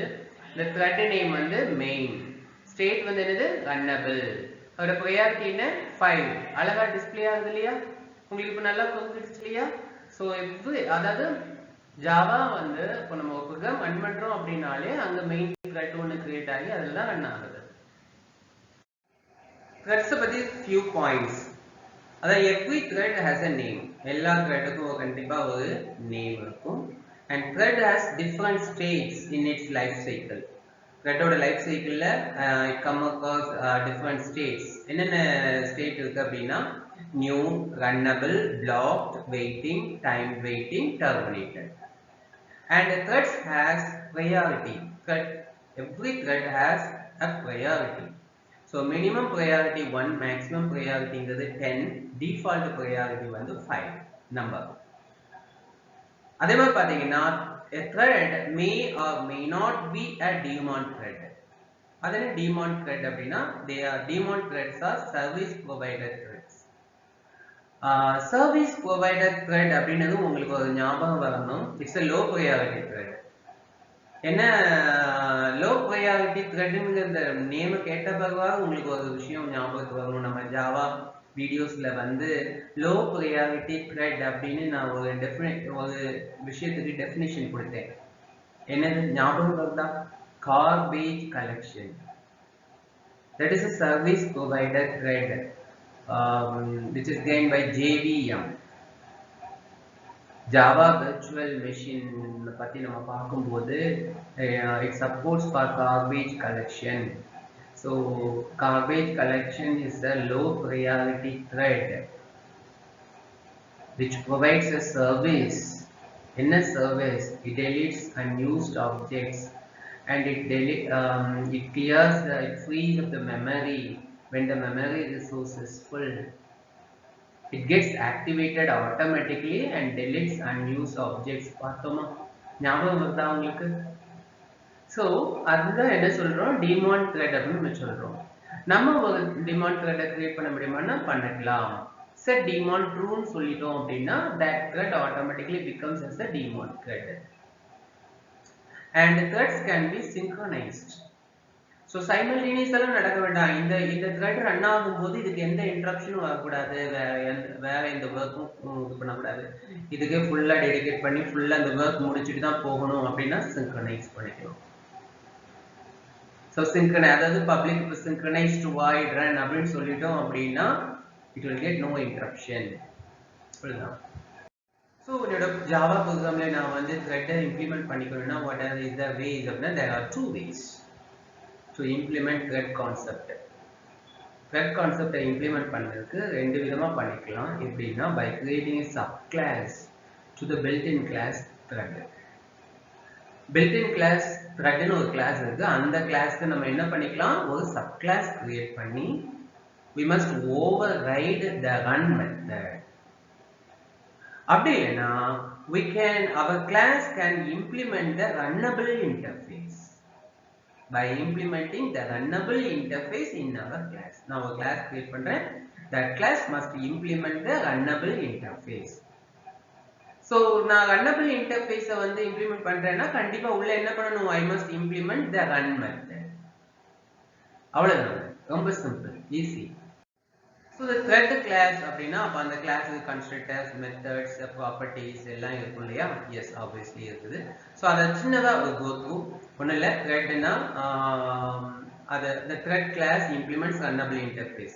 இந்த thread நேம் வந்து மெயின், ஸ்டேட் வந்து என்னது ரன்னபிள், அதோட priority என்ன 5. அழகா டிஸ்பிளே ஆகுது இல்லையா? உங்களுக்கு இப்போ நல்லா புரிஞ்சிடுச்சு இல்லையா? ஸோ அதாவது ஜாவா வந்து இப்போ நம்ம ஒரு ப்ரோக்ராம் ரன் பண்றோம் அப்படின்னாலே அங்க மெயின் thread ஒன்று கிரியேட் ஆகி அதில் தான் ரன் ஆகுது. threads பத்தி few points. அதாவது every thread has a name. எல்லா threadக்கும் கண்டிப்பா ஒரு நேம் இருக்கும். And thread has different states in its life cycle. threadோட லைஃப் சைக்கிள்ல it come across different states. என்னென்ன ஸ்டேட் இருக்கு அப்படின்னா new, runnable, blocked, waiting, time waiting, terminated. And threads has priority. Every thread has a priority. So minimum priority 1, maximum priority is 10, default priority வந்து 5 number. அதே மாதிரி பாத்தீங்கன்னா a thread may or may not be a daemon thread. அது என்ன daemon thread அப்படின்னா daemon threads are service provider threads. Service provider thread அப்படின்றது உங்களுக்கு ஒரு ஞாபகம் வரணும். It's a low priority thread. என்ன லோ ப்ரையாரிட்டி த்ரெட்ங்கிற நேம் கேட்ட பிறகு உங்களுக்கு ஒரு விஷயம் ஞாபகத்துக்கு வரணும். நம்ம ஜாவா வீடியோஸ்ல வந்து லோ ப்ரையாரிட்டி த்ரெட் அப்படின்னு நான் ஒரு விஷயத்துக்கு டெஃபினிஷன் கொடுத்தேன். என்னது ஞாபகம் வருதா? Garbage collection. That is a service provider thread which is gained by JVM. Java virtual machine பத்தி நம்ம பார்க்கும்போது it supports for garbage collection. So garbage collection is a low priority thread which provides a service. In a service, it deletes unused objects and it clears it frees up the memory when the memory resource is full. It gets activated automatically and deletes unused objects. பார்த்தோமா? ஞாபகம் வருதா உங்களுக்கு? So அதுதான் என்ன சொல்றோம்? daemon thread அப்படின்னு நம்ம சொல்றோம். நம்ம ஒரு daemon thread கிரியேட் பண்ண முடியுமான்னா பண்ணிக்கலாம். set daemon true சொல்லிட்டோம் அப்படின்னா that thread automatically becomes as a daemon thread. And threads can be synchronized. So சைமல்டேனியஸாக நடக்க வேண்டாம். இந்த த்ரெட் ரன் ஆகும்போது இதுக்கு எந்த இன்ட்ரப்ஷனும் வரக்கூடாது, வேற எந்த ஒர்க்கும் இது பண்ணக்கூடாது, இதுக்கே ஃபுல்லாக டெடிகேட் பண்ணி ஃபுல்லாக அந்த ஒர்க் முடிச்சுட்டு தான் போகணும் அப்படின்னா சிங்க்ரனைஸ் பண்ணிக்கலாம். ஸோ அதாவது பப்ளிக் சிங்க்ரனைஸ்டு வாய்ட் ரன் அப்படின்னு சொல்லிட்டோம் அப்படின்னா it will get no interruption. அவ்வளோதான். ஸோ என்னோட ஜாவா ப்ரோக்ராமில் நான் வந்து த்ரெட்டை இம்ப்ளிமெண்ட் பண்ணிக்கணும்னா what are is the ways அப்படின்னா there are 2 ways to implement thread concept. thread concept implement பண்றதுக்கு ரெண்டு விதமா பண்ணிக்கலாம். எப்படின்னா by creating a subclass to the built-in class thread. built-in class thread னு ஒரு class இருக்கு. அந்த classக்கு நம்ம என்ன பண்ணிக்கலாம்? ஒரு subclass create பண்ணி we must override the run method. அப்படி இல்லைன்னா our class can implement the runnable interface. By implementing the runnable interface in our class. Now a class create பண்றேன். That class must implement the runnable interface. So நான் runnable interface வந்து implement பண்றேன்னா கண்டிப்பா உள்ள என்ன பண்ணணும்? I must implement the run method. அவ்வளவுதான். ரொம்ப simple, easy. So the thread class அப்படின்னா அப்ப அந்த கிளாஸுக்கு constructors, methods, properties எல்லாம் இருக்கும் இல்லையா? Yes, obviously இருக்குது. So அதை சின்னதா ஒரு go through. ஒன்றும் இல்லை, threadனா the thread class implements runnable interface.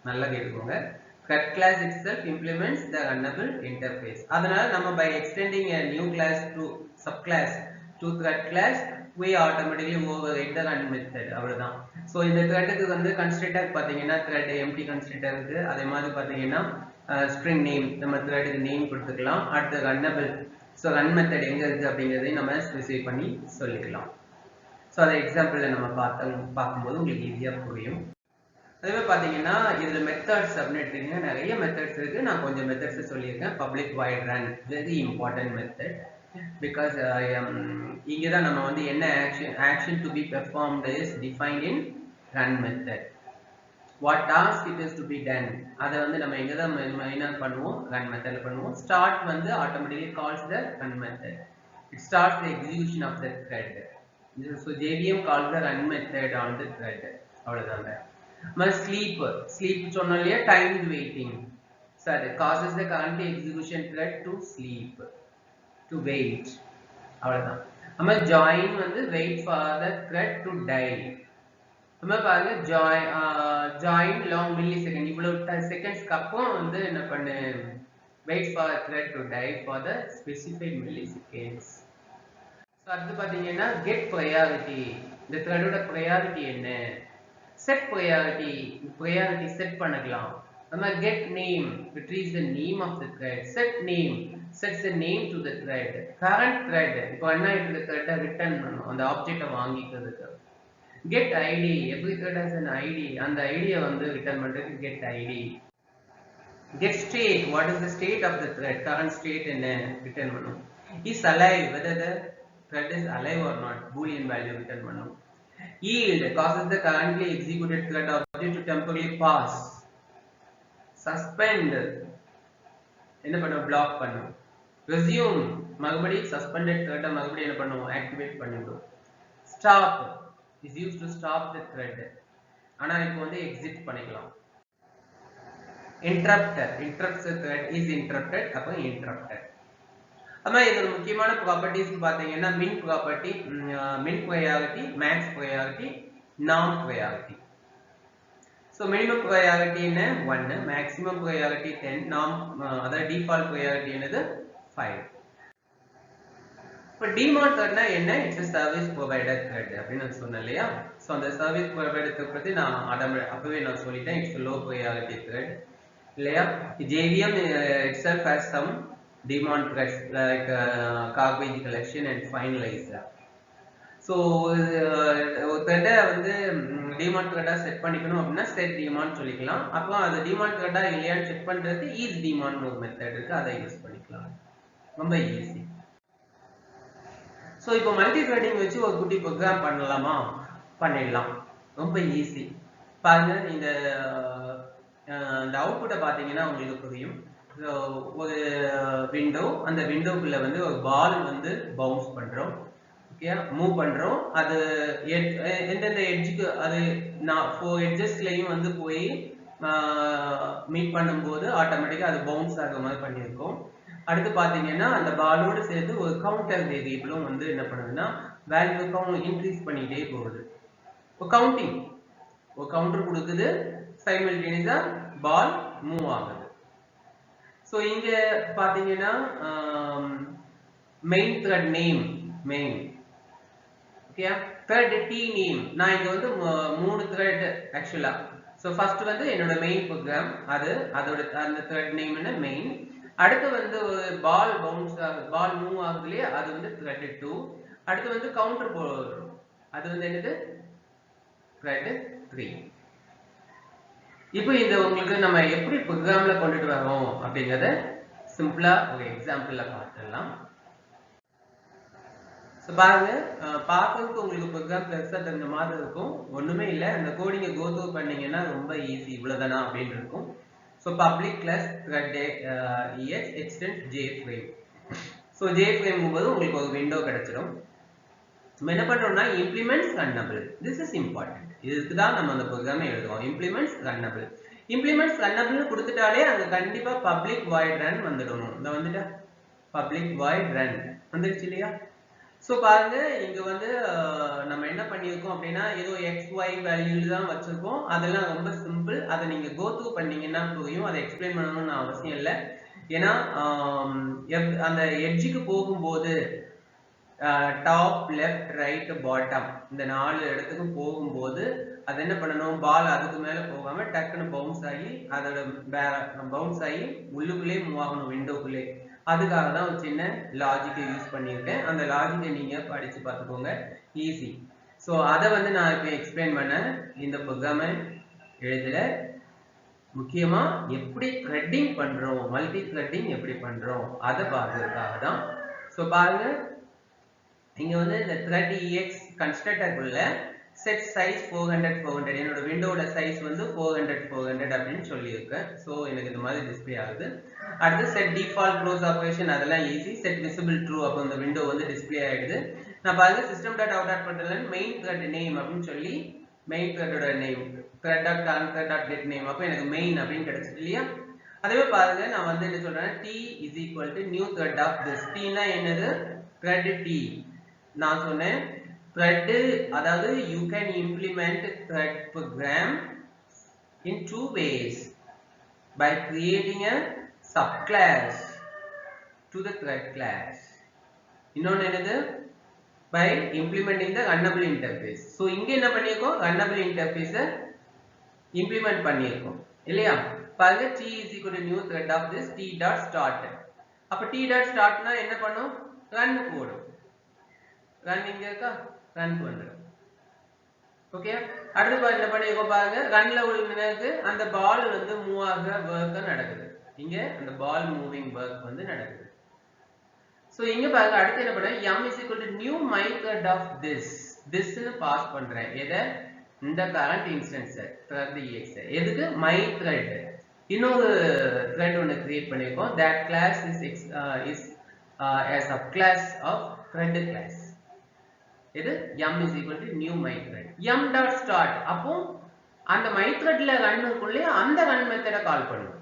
நல்லா கேட்டுக்கோங்க. thread class itself implements the runnable interface. அதனால நம்ம by extending a new class to subclass to thread class we automatically override the run method. அவ்வளவுதான். So இந்த த்ரெட்டுக்கு வந்து constructor பார்த்தீங்கன்னா thread empty constructor இருக்கு. அதே மாதிரி பார்த்தீங்கன்னா ஸ்ட்ரிங் நேம் நம்ம த்ரெட்டுக்கு நேம் கொடுத்துக்கலாம். அடுத்து ரன்னபிள், ஸோ ரன் மெத்தட் எங்கே இருக்குது அப்படிங்கிறதையும் நம்ம ஸ்பெசிஃபை பண்ணி சொல்லிக்கலாம். ஸோ அதை எக்ஸாம்பிளில் நம்ம பார்க்கும்போது உங்களுக்கு ஈஸியாக புரியும். அதுவே பார்த்தீங்கன்னா இதில் மெத்தட்ஸ் அப்படின்னு எடுத்தீங்கன்னா நிறைய மெத்தட்ஸ் இருக்குது. நான் கொஞ்சம் மெத்தட்ஸ் சொல்லியிருக்கேன். Public void run very important method. Because இங்கே தான் நம்ம வந்து என்ன action to be performed is defined in run method. What task it is to be done அதை வந்து நம்ம எங்கே தான் மெயினாக பண்ணுவோம், run method பண்ணுவோம். Start வந்து automatically calls the run method. It starts the execution of the thread. So JVM calls the run method on the thread. அவ்வளோதாங்க. sleep சொன்னோம் இல்லையா, timed waiting. So it causes the current execution thread to sleep. To wait. அவ்வளவுதான். நம்ம join வந்து wait for the thread to die. நம்ம பாருங்க join long millisecond இவ்வளவு செகண்ட்ஸ்க்கு அப்புறம் வந்து என்ன பண்ணு wait for the thread to die for the specified milliseconds. So அடுத்து பார்த்தீங்கன்னா get priority. இந்த threadோட priority என்ன, set priority செட் பண்ணிக்கலாம். நம்ம get name retrieves the name of the thread. Set name sets the name to the thread. Current thread இப்போ என்ன ஆயிட்டு thread return பண்ணும் அந்த ஆப்ஜெக்ட்டை வாங்கிக்கிறதுக்கு. Get ID, every thread has an ID. அந்த ஐடியை வந்து ரிட்டர்ன் பண்றதுக்கு get ID. Get state, what is the state of the thread, current state என்ன ரிட்டர்ன் பண்ணும். Is alive, whether the thread is alive or not, boolean value return பண்ணும். Yield causes the currently executed thread object to temporarily pass. Suspend என்ன பண்ணும், black பண்ணும். Resume மறுபடி suspended thread மறுபடி என்ன பண்ணும், ஆக்டிவேட் பண்ணிடும். Stop is used to stop the thread. ஆனா இப்போ வந்து எக்ஸிட் பண்ணிக்கலாம். interrupts the thread is interrupted, அப்போ interrupted. அம்மா இதுல முக்கியமான ப்ராப்பர்ட்டிஸ் பாத்தீங்கன்னா min property, min priority, max priority, norm priority. So minimum priority என்ன 1, maximum priority 10, norm அதாவது default priority என்னது 5. இப்போ டீமான் த்ரெட்னா என்ன, it's a service provider thread அப்படின்னு சொன்னேன் இல்லையா. ஸோ அந்த சர்வீஸ் ப்ரொவைடர் பற்றி நான் அப்பவே நான் சொல்லிட்டேன், இட்ஸ் லோ ப்ரையாரிட்டி த்ரெட் இல்லையா. JVM itself has some demand threads like garbage collection and finalizer. So ஒரு த்ரெட்டை வந்து டிமாண்ட் த்ரெட்டாக செட் பண்ணிக்கணும் அப்படின்னா செட் டிமாண்ட் சொல்லிக்கலாம். அப்போ அது டிமாண்ட் த்ரெட்டாக இல்லையான்னு செக் பண்ணுறதுக்கு ஈஸ் டிமாண்ட் ஒரு மெத்தட் இருக்குது, அதை யூஸ் பண்ணிக்கலாம். ரொம்ப ஈஸி. ஸோ இப்போ மல்டி த்ரெடிங் வச்சு ஒரு குட்டி ப்ரோக்ராம் பண்ணலாமா, பண்ணிடலாம். ரொம்ப ஈஸி. பாருங்க இந்த அவுட்புட்டை பார்த்தீங்கன்னா உங்களுக்கு புரியும். ஸோ ஒரு விண்டோ, அந்த விண்டோக்குள்ள வந்து ஒரு பால் வந்து பவுன்ஸ் பண்ணுறோம், மூவ் பண்றோம். அது எந்தெந்த எட்ஜுக்கு அது 4 எட்ஜஸ்லயும் வந்து போய் மீட் பண்ணும்போது ஆட்டோமேட்டிக்கா அது பவுன்ஸ் ஆகிற மாதிரி பண்ணியிருக்கோம். அடுத்து பாத்தீங்கன்னா அந்த பாலோடு சேர்த்து ஒரு கவுண்டர் வேரியபிளும் வந்து என்ன பண்ணுதுன்னா வேல்யூ இன்க்ரீஸ் பண்ணிட்டே போகுது. ஒரு கவுண்டர் கொடுக்குது, சைமல்டேனியஸா பால் மூவ் ஆகுது. ஸோ இங்க பாத்தீங்கன்னா main thread name main, okay, thread t name. நான் இங்க வந்து 3 thread ஆக்சுவலா. சோ ஃபர்ஸ்ட் வந்து என்னோட மெயின் ப்ரோக்ராம், அதோட அந்த thread name என்ன மெயின். அடுத்து வந்து பால் பவுன்ஸ் பால் மூவ் ஆகுது இல்லையா, அது வந்து thread 2. அடுத்து வந்து கவுண்டர் போடுறோம், அது வந்து என்னது thread 3. இப்போ இது உங்களுக்கு நம்ம எப்படி ப்ரோக்ராம்ல கொண்டுட்டு வரோம் அப்படிங்கறத சிம்பிளா ஒரு எக்ஸாம்பிள்ல பார்த்துடலாம். ஸோ பாருங்க, பார்க்கறதுக்கு உங்களுக்கு ப்ரோக்ராம் பெருசாக தெரிஞ்ச மாதிரி இருக்கும், ஒன்றுமே இல்லை. அந்த கோடிங்கை கோ த்ரூ பண்ணீங்கன்னா ரொம்ப ஈஸி, இவ்வளோதானா அப்படின்னு இருக்கும். So public class thread ex extend jframe. So jframe போது உங்களுக்கு ஒரு விண்டோ கிடைச்சிடும். நம்ம என்ன பண்ணுறோம்னா implements runnable. This is important, இதுக்கு தான் நம்ம அந்த ப்ரோக்ராமை எழுதுவோம். implements runnable கொடுத்துட்டாலே அங்கே கண்டிப்பாக பப்ளிக் வாய்ட் ரன் வந்துடணும். இந்த வந்துட்டு பப்ளிக் வாய்ட் ரன் வந்துடுச்சு இல்லையா. ஸோ பாருங்க, இங்க வந்து நம்ம என்ன பண்ணியிருக்கோம் அப்படின்னா ஏதோ XY வேல்யூ தான் வச்சிருக்கோம். அதெல்லாம் ரொம்ப சிம்பிள், அதை நீங்க கோ த்ரூ பண்ணீங்கன்னா புரியும், அதை எக்ஸ்பிளைன் பண்ணணும்னு அவசியம் இல்லை. ஏன்னா அந்த எட்ஜுக்கு போகும்போது டாப் லெஃப்ட் ரைட் பாட்டம் இந்த 4 இடத்துக்கும் போகும்போது அது என்ன பண்ணணும், பால் அதுக்கு மேல போகாம டக்குன்னு பவுன்ஸ் ஆகி அதோட பவுன்ஸ் ஆகி உள்ளுக்குள்ளே மூவ் ஆகணும் விண்டோக்குள்ளே. அதுக்காக தான் ஒரு சின்ன லாஜிக்கை யூஸ் பண்ணியிருக்கேன். அந்த லாஜிக்கை நீங்க படிச்சு பார்த்துக்கோங்க, ஈஸி. ஸோ அதை வந்து நான் இப்போ எக்ஸ்பிளைன் பண்ண இந்த ப்ரோக்ராமை எழுதல. முக்கியமா எப்படி த்ரெட்டிங் பண்றோம், மல்டி த்ரெட்டிங் எப்படி பண்றோம் அதை பார்க்கறதுக்காக தான். ஸோ பாருங்க, இங்க வந்து இந்த thread ex கன்ஸ்ட்ரக்டருக்குள்ள set size 400 400, என்னோட விண்டோட சைஸ் வந்து 400 400 அப்படின்னு சொல்லியிருக்கேன். ஸோ எனக்கு இந்த மாதிரி டிஸ்பிளே ஆகுது. அடுத்து set default close operation, அதெல்லாம் ஈஸி. set visible true, அப்போ இந்த விண்டோ வந்து டிஸ்பிளே ஆயிடுது. நான் பாருங்க system.out.println main thread name அப்படின்னு சொல்லி மெயின் த்ரெட்டோட நேம் thread.current.get name, அப்போ எனக்கு மெயின் அப்படின்னு கிடைச்சிட்டு இல்லையா. அதே பாருங்க, நான் வந்து என்ன சொல்றேன், t is equal to new thread of this. t னா என்னது, thread t. நான் சொன்னேன் thread, அதாவது you can implement thread program in two ways: by creating a subclass to the thread class, இன்னொன்னு என்னது, by implementing the runnable interface. so இங்க என்ன பண்ணிருக்கோம், runnable interface implement பண்ணிருக்கோம் இல்லையா. பாருங்க, t is equal to new thread of this t dot start. அப்ப t dot start னா என்ன பண்ணும், run போடும். run இங்க இருக்கா, run பண்றோம். ஓகே, அடுத்து பாருங்க என்ன பண்ணிருக்கோம், பாருங்க ரன்ல உள்ளது அந்த பால் வந்து மூவ் ஆகுற வர்க் நடக்குது. இங்க அந்த பால் மூவிங் வர்க் வந்து நடக்குது. சோ இங்க பாருங்க, அடுத்து என்ன பண்றேன், m is equal to new my thread of this. this னு பாஸ் பண்றேன் எதை, இந்த கரண்ட் இன்ஸ்டன்ஸ் thread ex. எதுக்கு, my thread. இன்னொரு thread ஒன்னு கிரியேட் பண்ணிருக்கோம், that class is a subclass of thread class. இது m is equal to new my thread. m dot start, அப்போ அந்த my threadல ரன்னுக்குள்ளே அந்த ரன் மெத்தட கால் பண்ணும்.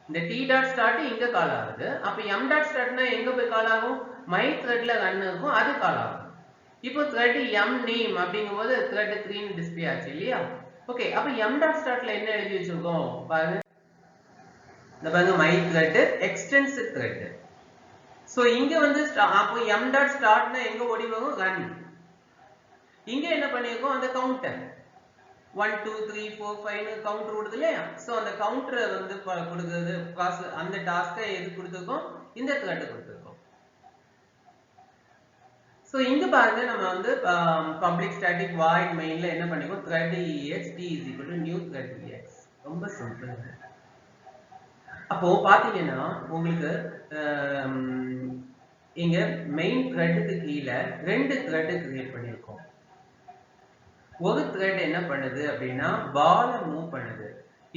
இந்த t dot start இங்க கால் ஆகுது. அப்ப m dot start னா எங்க போய் கால் ஆகும், my threadல ரன் இருக்கும், அது கால் ஆகும். இப்போ thread m name அப்படிங்கும்போது thread 3 னு டிஸ்ப்ளே ஆச்சு இல்லையா. ஓகே, அப்ப m dot startல என்ன எழுதி வச்சிருக்கோம் பாருங்க, இந்த பாருங்க my thread extends thread. So இங்க வந்து அப்போ m dot start னா எங்க ஓடி வரும், run. இங்க என்ன பண்ணிருக்கோம், அந்த கவுண்டர் 1 2 3 4 5 னு கவுண்டர் ஓடுது இல்லையா. சோ அந்த கவுண்டரை வந்து கொடுக்கிறது ப்ராசஸ், அந்த டாஸ்கை எது கொடுத்திருக்கோம், இந்த த்ரெட் கொடுத்திருக்கோம். சோ இங்க பாருங்க, நம்ம வந்து பப்ளிக் ஸ்டாட்டிக் void mainல என்ன பண்ணிருக்கோம், thread ex t is equal to new thread ex. ரொம்ப சிம்பிள். அப்போ பாத்தீங்கன்னா உங்களுக்கு இங்க மெயின் த்ரெட்க்கு கீழ ரெண்டு த்ரெட் கிரியேட் பண்ணிருக்கோம். ஒரு thread என்ன பண்ணுது அப்படின்னா பால மூவ் பண்ணுது,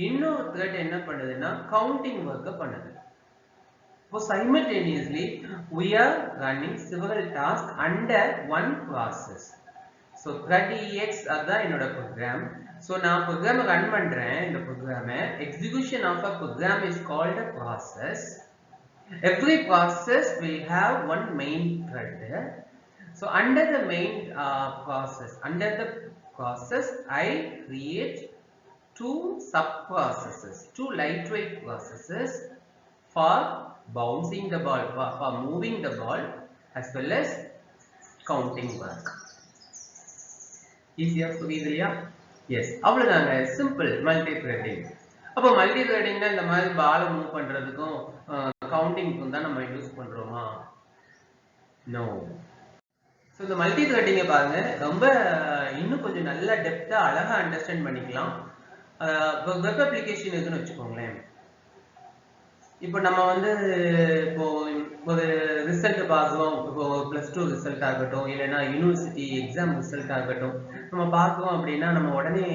இன்னொரு thread என்ன பண்ணுதுன்னா கவுண்டிங் வர்க்க பண்ணுது. So simultaneously we are running several tasks under one process. So thread ex அதான் என்னோட program. So நான் program ரன் பண்றேன். இந்த program execution of a program is called a process. Every process will have one main thread. So under the main process, I create two sub processes, two lightweight processes for bouncing the ball, for moving the ball, as well as counting work. Easier புரியுதுலையா? Yes, அவ்வளவுதாங்க, simple multi threading. அப்போ multi த்ரெடிங்னா இந்த மாதிரி பால் move பண்றதுக்கும் கவுண்டிங்க்கும் தான் நம்ம use பண்றோமா? No. So இந்த multi த்ரெட்டிங்கை பாருங்க, ரொம்ப இன்னும் கொஞ்சம் நல்ல டெப்தா அழகா அண்டர்ஸ்டாண்ட் பண்ணிக்கலாம். வெப் அப்ளிகேஷன் இருக்குன்னு வச்சுக்கோங்களேன். இப்போ நம்ம வந்து இப்போ ஒரு ரிசல்ட் பார்க்குறோம், இப்போ +2 ரிசல்ட் ஆகட்டும், இல்லைன்னா யூனிவர்சிட்டி எக்ஸாம் ரிசல்ட் ஆகட்டும், நம்ம பார்க்குறோம் அப்படின்னா நம்ம உடனே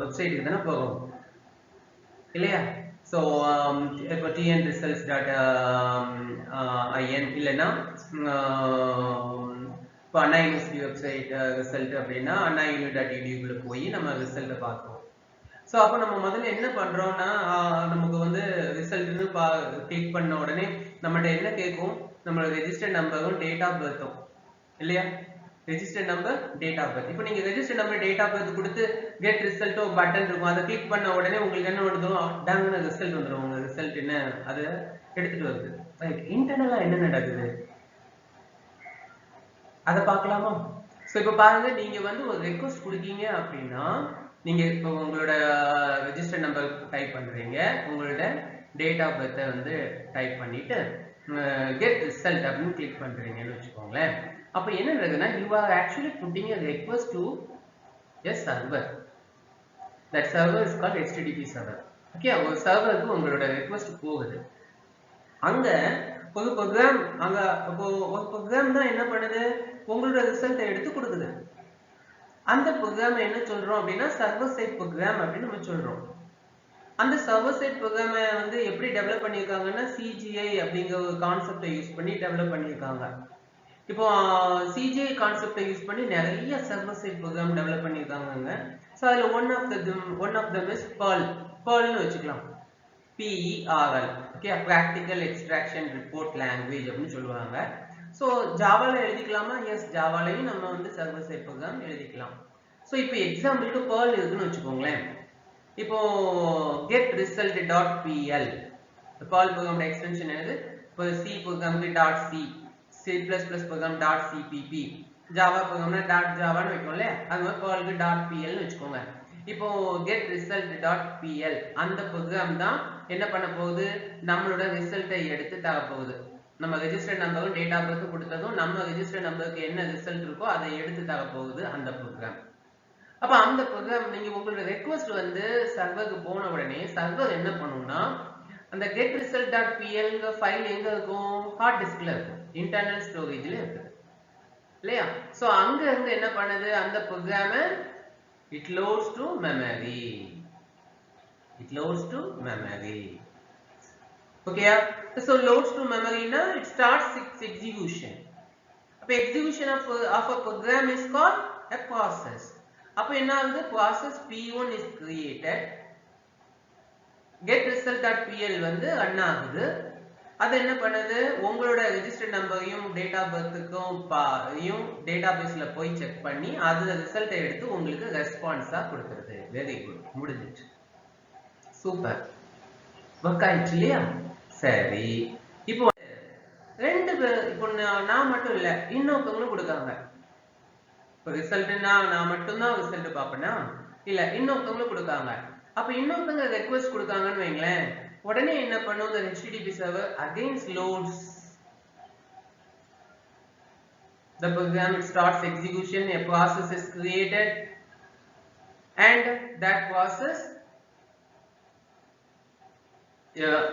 வெப்சைட்டுக்கு தானே போகிறோம் இல்லையா. ஸோ இப்போ tnresults.in இல்லைன்னா இப்போ அண்ணா யூனிவர்சிட்டி வெப்சைட் ரிசல்ட் அப்படின்னா annauni.edu போய் நம்ம ரிசல்ட்டை பார்க்குறோம். ஸோ அப்போ நம்ம முதல்ல என்ன பண்ணுறோம்னா, நமக்கு வந்து ரிசல்ட்னு கிளிக் பண்ண உடனே நம்மகிட்ட என்ன கேட்கும், நம்மளோட ரெஜிஸ்டர் நம்பரும் டேட் ஆஃப் பர்த்தும் இல்லையா. Register number, date of birth. இப்போ நீங்கள் register number, date of birth கொடுத்து கெட் ரிசல்ட்டோ பட்டன் இருக்கும், அதை கிளிக் பண்ண உடனே உங்களுக்கு என்ன வந்துடும், டாங்கன ரிசல்ட் வந்துடும். உங்கள் ரிசல்ட் என்ன அதை எடுத்துகிட்டு வருது. ரைட், இன்டர்னலாக என்ன நடக்குது அதை பார்க்கலாமா? ஸோ இப்போ பாருங்க, நீங்க வந்து ஒரு ரெக்வஸ்ட் கொடுக்கீங்க அப்படின்னா நீங்க இப்போ உங்களோட ரெஜிஸ்டர் நம்பர் டைப் பண்றீங்க, உங்களோட டேட் ஆஃப் பர்த்தை வந்து டைப் பண்ணிட்டு கெட் ரிசல்ட் அப்படின்னு கிளிக் பண்றீங்கன்னு வச்சுக்கோங்களேன். அப்போ என்ன நடக்குதுன்னா, you are actually pudding a request to a server. That server is called HTTP server. Okay, ஒரு சர்வருக்கு உங்களோட ரெக்வஸ்ட் போகுது. அங்க ஒரு ப்ரோக்ராம் அங்க இப்போ ஒரு ப்ரோக்ராம் தான் என்ன பண்ணுது, உங்களோட ரிசல்ட்டை எடுத்து கொடுக்குது. அந்த ப்ரோக்ராம் என்ன சொல்றோம் அப்படின்னா சர்வர் சைட் ப்ரோக்ராம் அப்படின்னு நம்ம சொல்றோம். அந்த சர்வர் சைட் ப்ரோக்ராமை வந்து எப்படி டெவலப் பண்ணியிருக்காங்கன்னா CGI அப்படிங்கிற ஒரு கான்செப்டை யூஸ் பண்ணி டெவலப் பண்ணியிருக்காங்க. இப்போ CGI கான்செப்டை யூஸ் பண்ணி நிறைய சர்வர் சைட் ப்ரோக்ராம் டெவலப் பண்ணியிருக்காங்க. ஸோ அதில் ஒன் ஆஃப் தம் இஸ் Perlன்னு வச்சுக்கலாம். PERL. Okay, practical extraction report language அப்படின்னு சொல்லுவாங்க. ஸோ ஜாவால எழுதிக்கலாமா? எஸ், ஜாவாலையும் நம்ம வந்து சர்வர் சைட் ப்ரோக்ராம் எழுதிக்கலாம். ஸோ இப்போ எக்ஸாம்பிளுக்கு Perl இருக்குன்னு வச்சுக்கோங்களேன். இப்போ get result.pl Perl ப்ரோக்ராமோட எக்ஸ்டென்ஷன் என்னது? இப்போ C ப்ரோக்ராமுக்கு .c, C++ program .cpp, Java ப்ரோக்ராம்னா .javaன்னு வைக்கோம்ல, அது மாதிரி Perlக்கு .plன்னு வச்சுக்கோங்க. இப்போ get result.pl அந்த ப்ரோக்ராம் தான் என்ன பண்ண போகுது, நம்மளோட ரிசல்ட்டை எடுத்து தர போகுது. நம்ம ரெஜிஸ்டர் நம்பரும் டேட் ஆஃப் பர்த் கொடுத்ததும் நம்ம ரெஜிஸ்டர் நம்பருக்கு என்ன ரிசல்ட் இருக்கோ அதை எடுத்து தர போகுது அந்த ப்ரோக்ராம். அப்ப அந்த ப்ரோக்ராம் நீங்க உங்களோட ரெக்வஸ்ட் வந்து சர்வருக்கு போன உடனே சர்வர் என்ன பண்ணும்னா, அந்த get result.pl ஃபைல் எங்க இருக்கும்? ஹார்ட் டிஸ்க்ல இருக்கும், இன்டர்னல் ஸ்டோரேஜ்ல இருக்கு இல்லையா? சோ அங்க இருந்து என்ன பண்ணுது, அந்த ப்ரோக்ராமை it loads to memory. Okay, so loads to memory na it starts its execution. அப்ப execution of a program is called a process. அப்ப என்ன ஆகுது, process P1 is created, get result.pl வந்து ரன் ஆகுது. அது என்ன பண்ணுது, உங்களோட ரெஜிஸ்டர் நம்பரையும் டேட் ஆஃப் பர்த்துக்கும் டேட்டாபேஸ்ல போய் செக் பண்ணி அது ரிசல்ட்டை எடுத்து உங்களுக்கு ரெஸ்பான்ஸா கொடுத்துருது. வெரி குட், முடிஞ்சிச்சு, சூப்பர், ஒர்க் ஆயிடுச்சு இல்லையா? சரி, இப்போ ரெண்டு பேர், இப்போ நான் மட்டும் இல்ல இன்னொருத்தவங்களும் கொடுக்காங்க. இப்போ ரிசல்ட்னா நான் மட்டும்தான் ரிசல்ட் பார்ப்பேனா? இல்ல, இன்னொருத்தவங்களும் கொடுக்காங்க. அப்ப இன்னொருத்தவங்க ரெக்வெஸ்ட் கொடுக்காங்கன்னு வைங்களேன், உடனே என்ன பண்ணும், the HTTP server again loads the program, it starts execution, a process is created and that process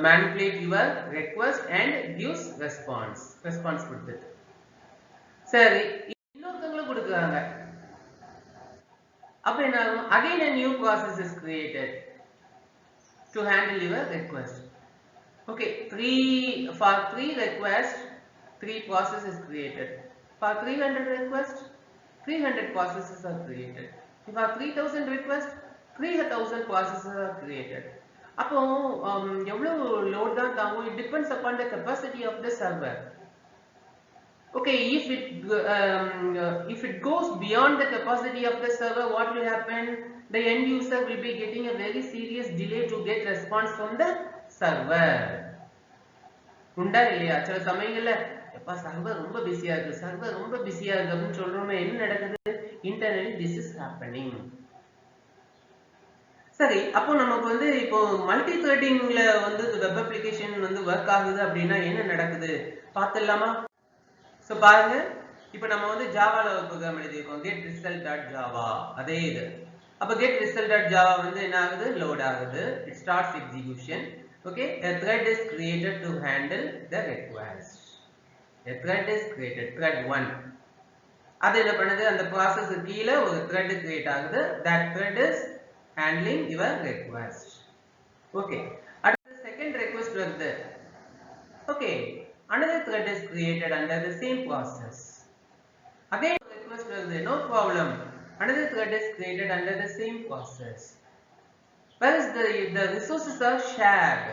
manipulate your request and gives response கொடுத்துட்டு. சரி, இன்னொருத்தவங்களும் கொடுக்குறாங்க. அப்ப என்ன ஆகும், again a new process is created to handle your request. Okay, for 3 requests 3 processes created. For 300 requests 300 processes are created. For 3000 requests 3000 processes are created. அப்போ எவ்வளவு load தான் தாங்கும்? It depends upon the capacity of the server. Okay, if it goes beyond the capacity of the server, what will happen? The end user will be getting a very serious delay to get response from the server. உண்டா இல்லையா? சில சமயங்கள்ல எப்பா server ரொம்ப பிஸியா இருக்கு, server ரொம்ப பிஸியா இருக்கு அப்படின்னு சொல்றோமே, என்ன நடக்குது? Internally this is happening. சரி, அப்போ நமக்கு வந்து இப்போ மல்டி த்ரெடிங்ல வந்து வெப் அப்ளிகேஷன் வந்து ஒர்க் ஆகுது அப்படின்னா என்ன நடக்குது பார்த்துடலாமா? ஸோ பாருங்க, இப்போ நம்ம வந்து ஜாவால ஒரு ப்ரோக்ராம் எழுதியிருக்கோம், get result.java. அதே இது. அப்போ get result.java வந்து என்ன ஆகுது, லோட் ஆகுது, it starts execution. Okay, a thread is created to handle the request. A thread is created, thread 1. அது என்ன பண்ணுது, அந்த ப்ராசஸ் கீழ ஒரு thread கிரியேட் ஆகுது, that thread is handling your request. Okay, அடுத்து செகண்ட் ரெக்வெஸ்ட் வருது. Okay, another thread is created under the same process. Again request வருது, no problem, another thread is created under the same process. Whereas the resources are shared.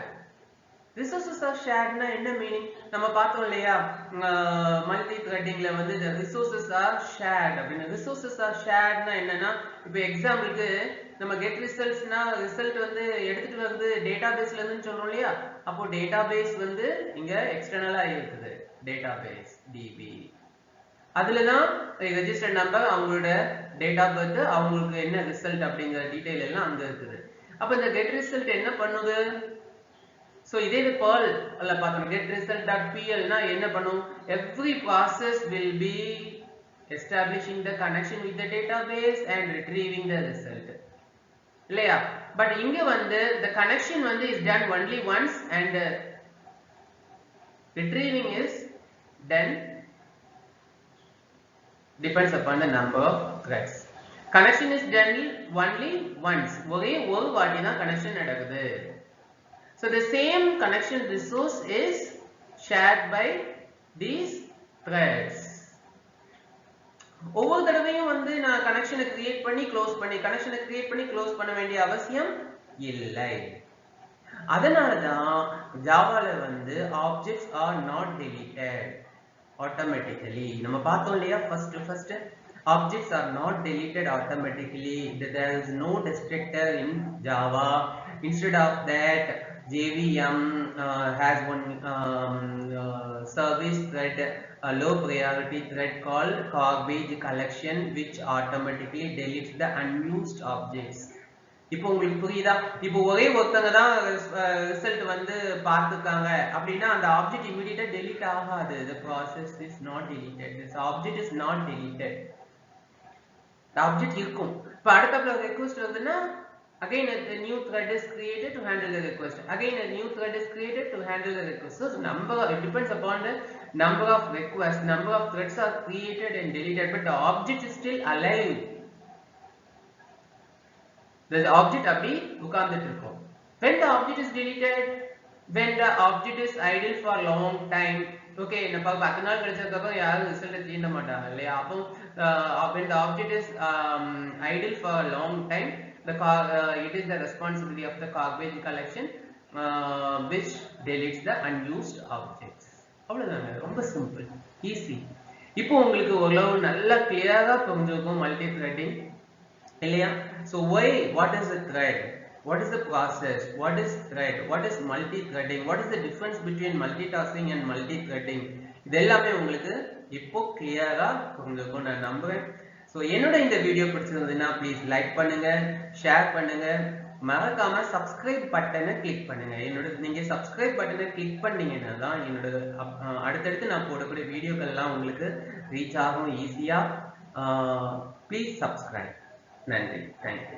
Resources are shared na என்ன meaning? நம்ம பார்த்தோம் இல்லையா, multi த்ரெட்டிங்ல வந்து the resources are shared அப்படினா, resources are shared na என்னன்னா, இப்போ எக்ஸாம்பிளுக்கு நம்ம get resultsனா ரிசல்ட் வந்து எடுத்துட்டு வருது டேட்டாபேஸ்ல இருந்துன்னு சொல்றோம் இல்லையா, அப்போ டேட்டாபேஸ் வந்து இங்க எக்ஸ்டர்னலா இருக்குது, டேட்டாபேஸ் DB. அதுல தான் ரெஜிஸ்டர்ட் நம்பர், அவங்களோட டேட் ஆஃப் பர்த், அவங்களுக்கு என்ன ரிசல்ட் அப்படிங்கிற டீடைல் எல்லாம் அங்க இருக்குது. அப்ப இந்த கெட் ரிசல்ட் என்ன பண்ணுது? சோ இதே இது perl ல பார்த்தோம், get result.pl னா என்ன பண்ணும்? every process will be establishing the connection with the database and retrieving the result இல்லையா? பட் இங்க வந்து the connection வந்து is done only once and retrieving is done depends upon the number of threads. Connection is done only once, ஒரே ஒரு வாட்டி தான் connection நடக்குது. So the same connection resource is shared by these threads. ஒவ்வொரு தடவையும் வந்து நான் கனெக்ஷனை கிரியேட் பண்ணி க்ளோஸ் பண்ண வேண்டிய அவசியம் இல்லை. அதனால தான் ஜாவால வந்து objects are not deleted automatically. நம்ம பார்த்தோம் இல்லையா first objects are not deleted automatically. There is no destructor in Java. Instead of that, JVM has one service thread, a low priority thread called garbage collection, which automatically deletes the unused objects. இப்போ உங்களுக்கு புரியுதா? இப்போ ஒரே ஒருத்தங்க தான் result வந்து பார்த்துக்காங்க அப்படின்னா அந்த ஆப்ஜெக்ட் இமிடியேட்டா டெலீட் ஆகாது. The process is not deleted. This object is not deleted. The object இருக்கும். இப்போ அடுத்தப்பல request வருதுன்னா again a new thread is created to handle the request. Again a new thread is created to handle the request. So it depends upon the number of requests, number of threads are created and deleted, but the object is still alive. The object அப்படி உட்கார்ந்துட்டு இருக்கும். When the object is deleted, when the object is idle for long time, okay, நம்ம 10 நாள் கழிச்சதுக்கு அப்புறம் யாரும் result தீண்ட மாட்டாங்க இல்லையா? அப்போ when the object is idle for a long time, it is the responsibility of the garbage collection which deletes the unused objects. அவ்வளவுதாங்க, ரொம்ப சிம்பிள், ஈஸி. இப்போ உங்களுக்கு ஓரளவு நல்லா கிளியரா புரிஞ்சிருக்கும் மல்டி த்ரெட்டிங் இல்லையா? So why, what is a thread, what is the process, what is thread, what is multi threading, what is the difference between multitasking and multi threading, இது எல்லாமே உங்களுக்கு இப்போ கிளியரா புரிஞ்சிருக்கும் நான் நம்புறேன். ஸோ என்னோட இந்த வீடியோ பிடிச்சிருந்ததுன்னா ப்ளீஸ் லைக் பண்ணுங்க, ஷேர் பண்ணுங்க, மறக்காம சப்ஸ்கிரைப் பட்டனை கிளிக் பண்ணுங்க. நீங்க சப்ஸ்கிரைப் பட்டனை கிளிக் பண்ணீங்கன்னா தான் என்னோட அடுத்தடுத்து நான் போடக்கூடிய வீடியோக்கள்லாம் உங்களுக்கு ரீச் ஆகும் ஈஸியா. Please subscribe. நன்றி, தேங்க்யூ.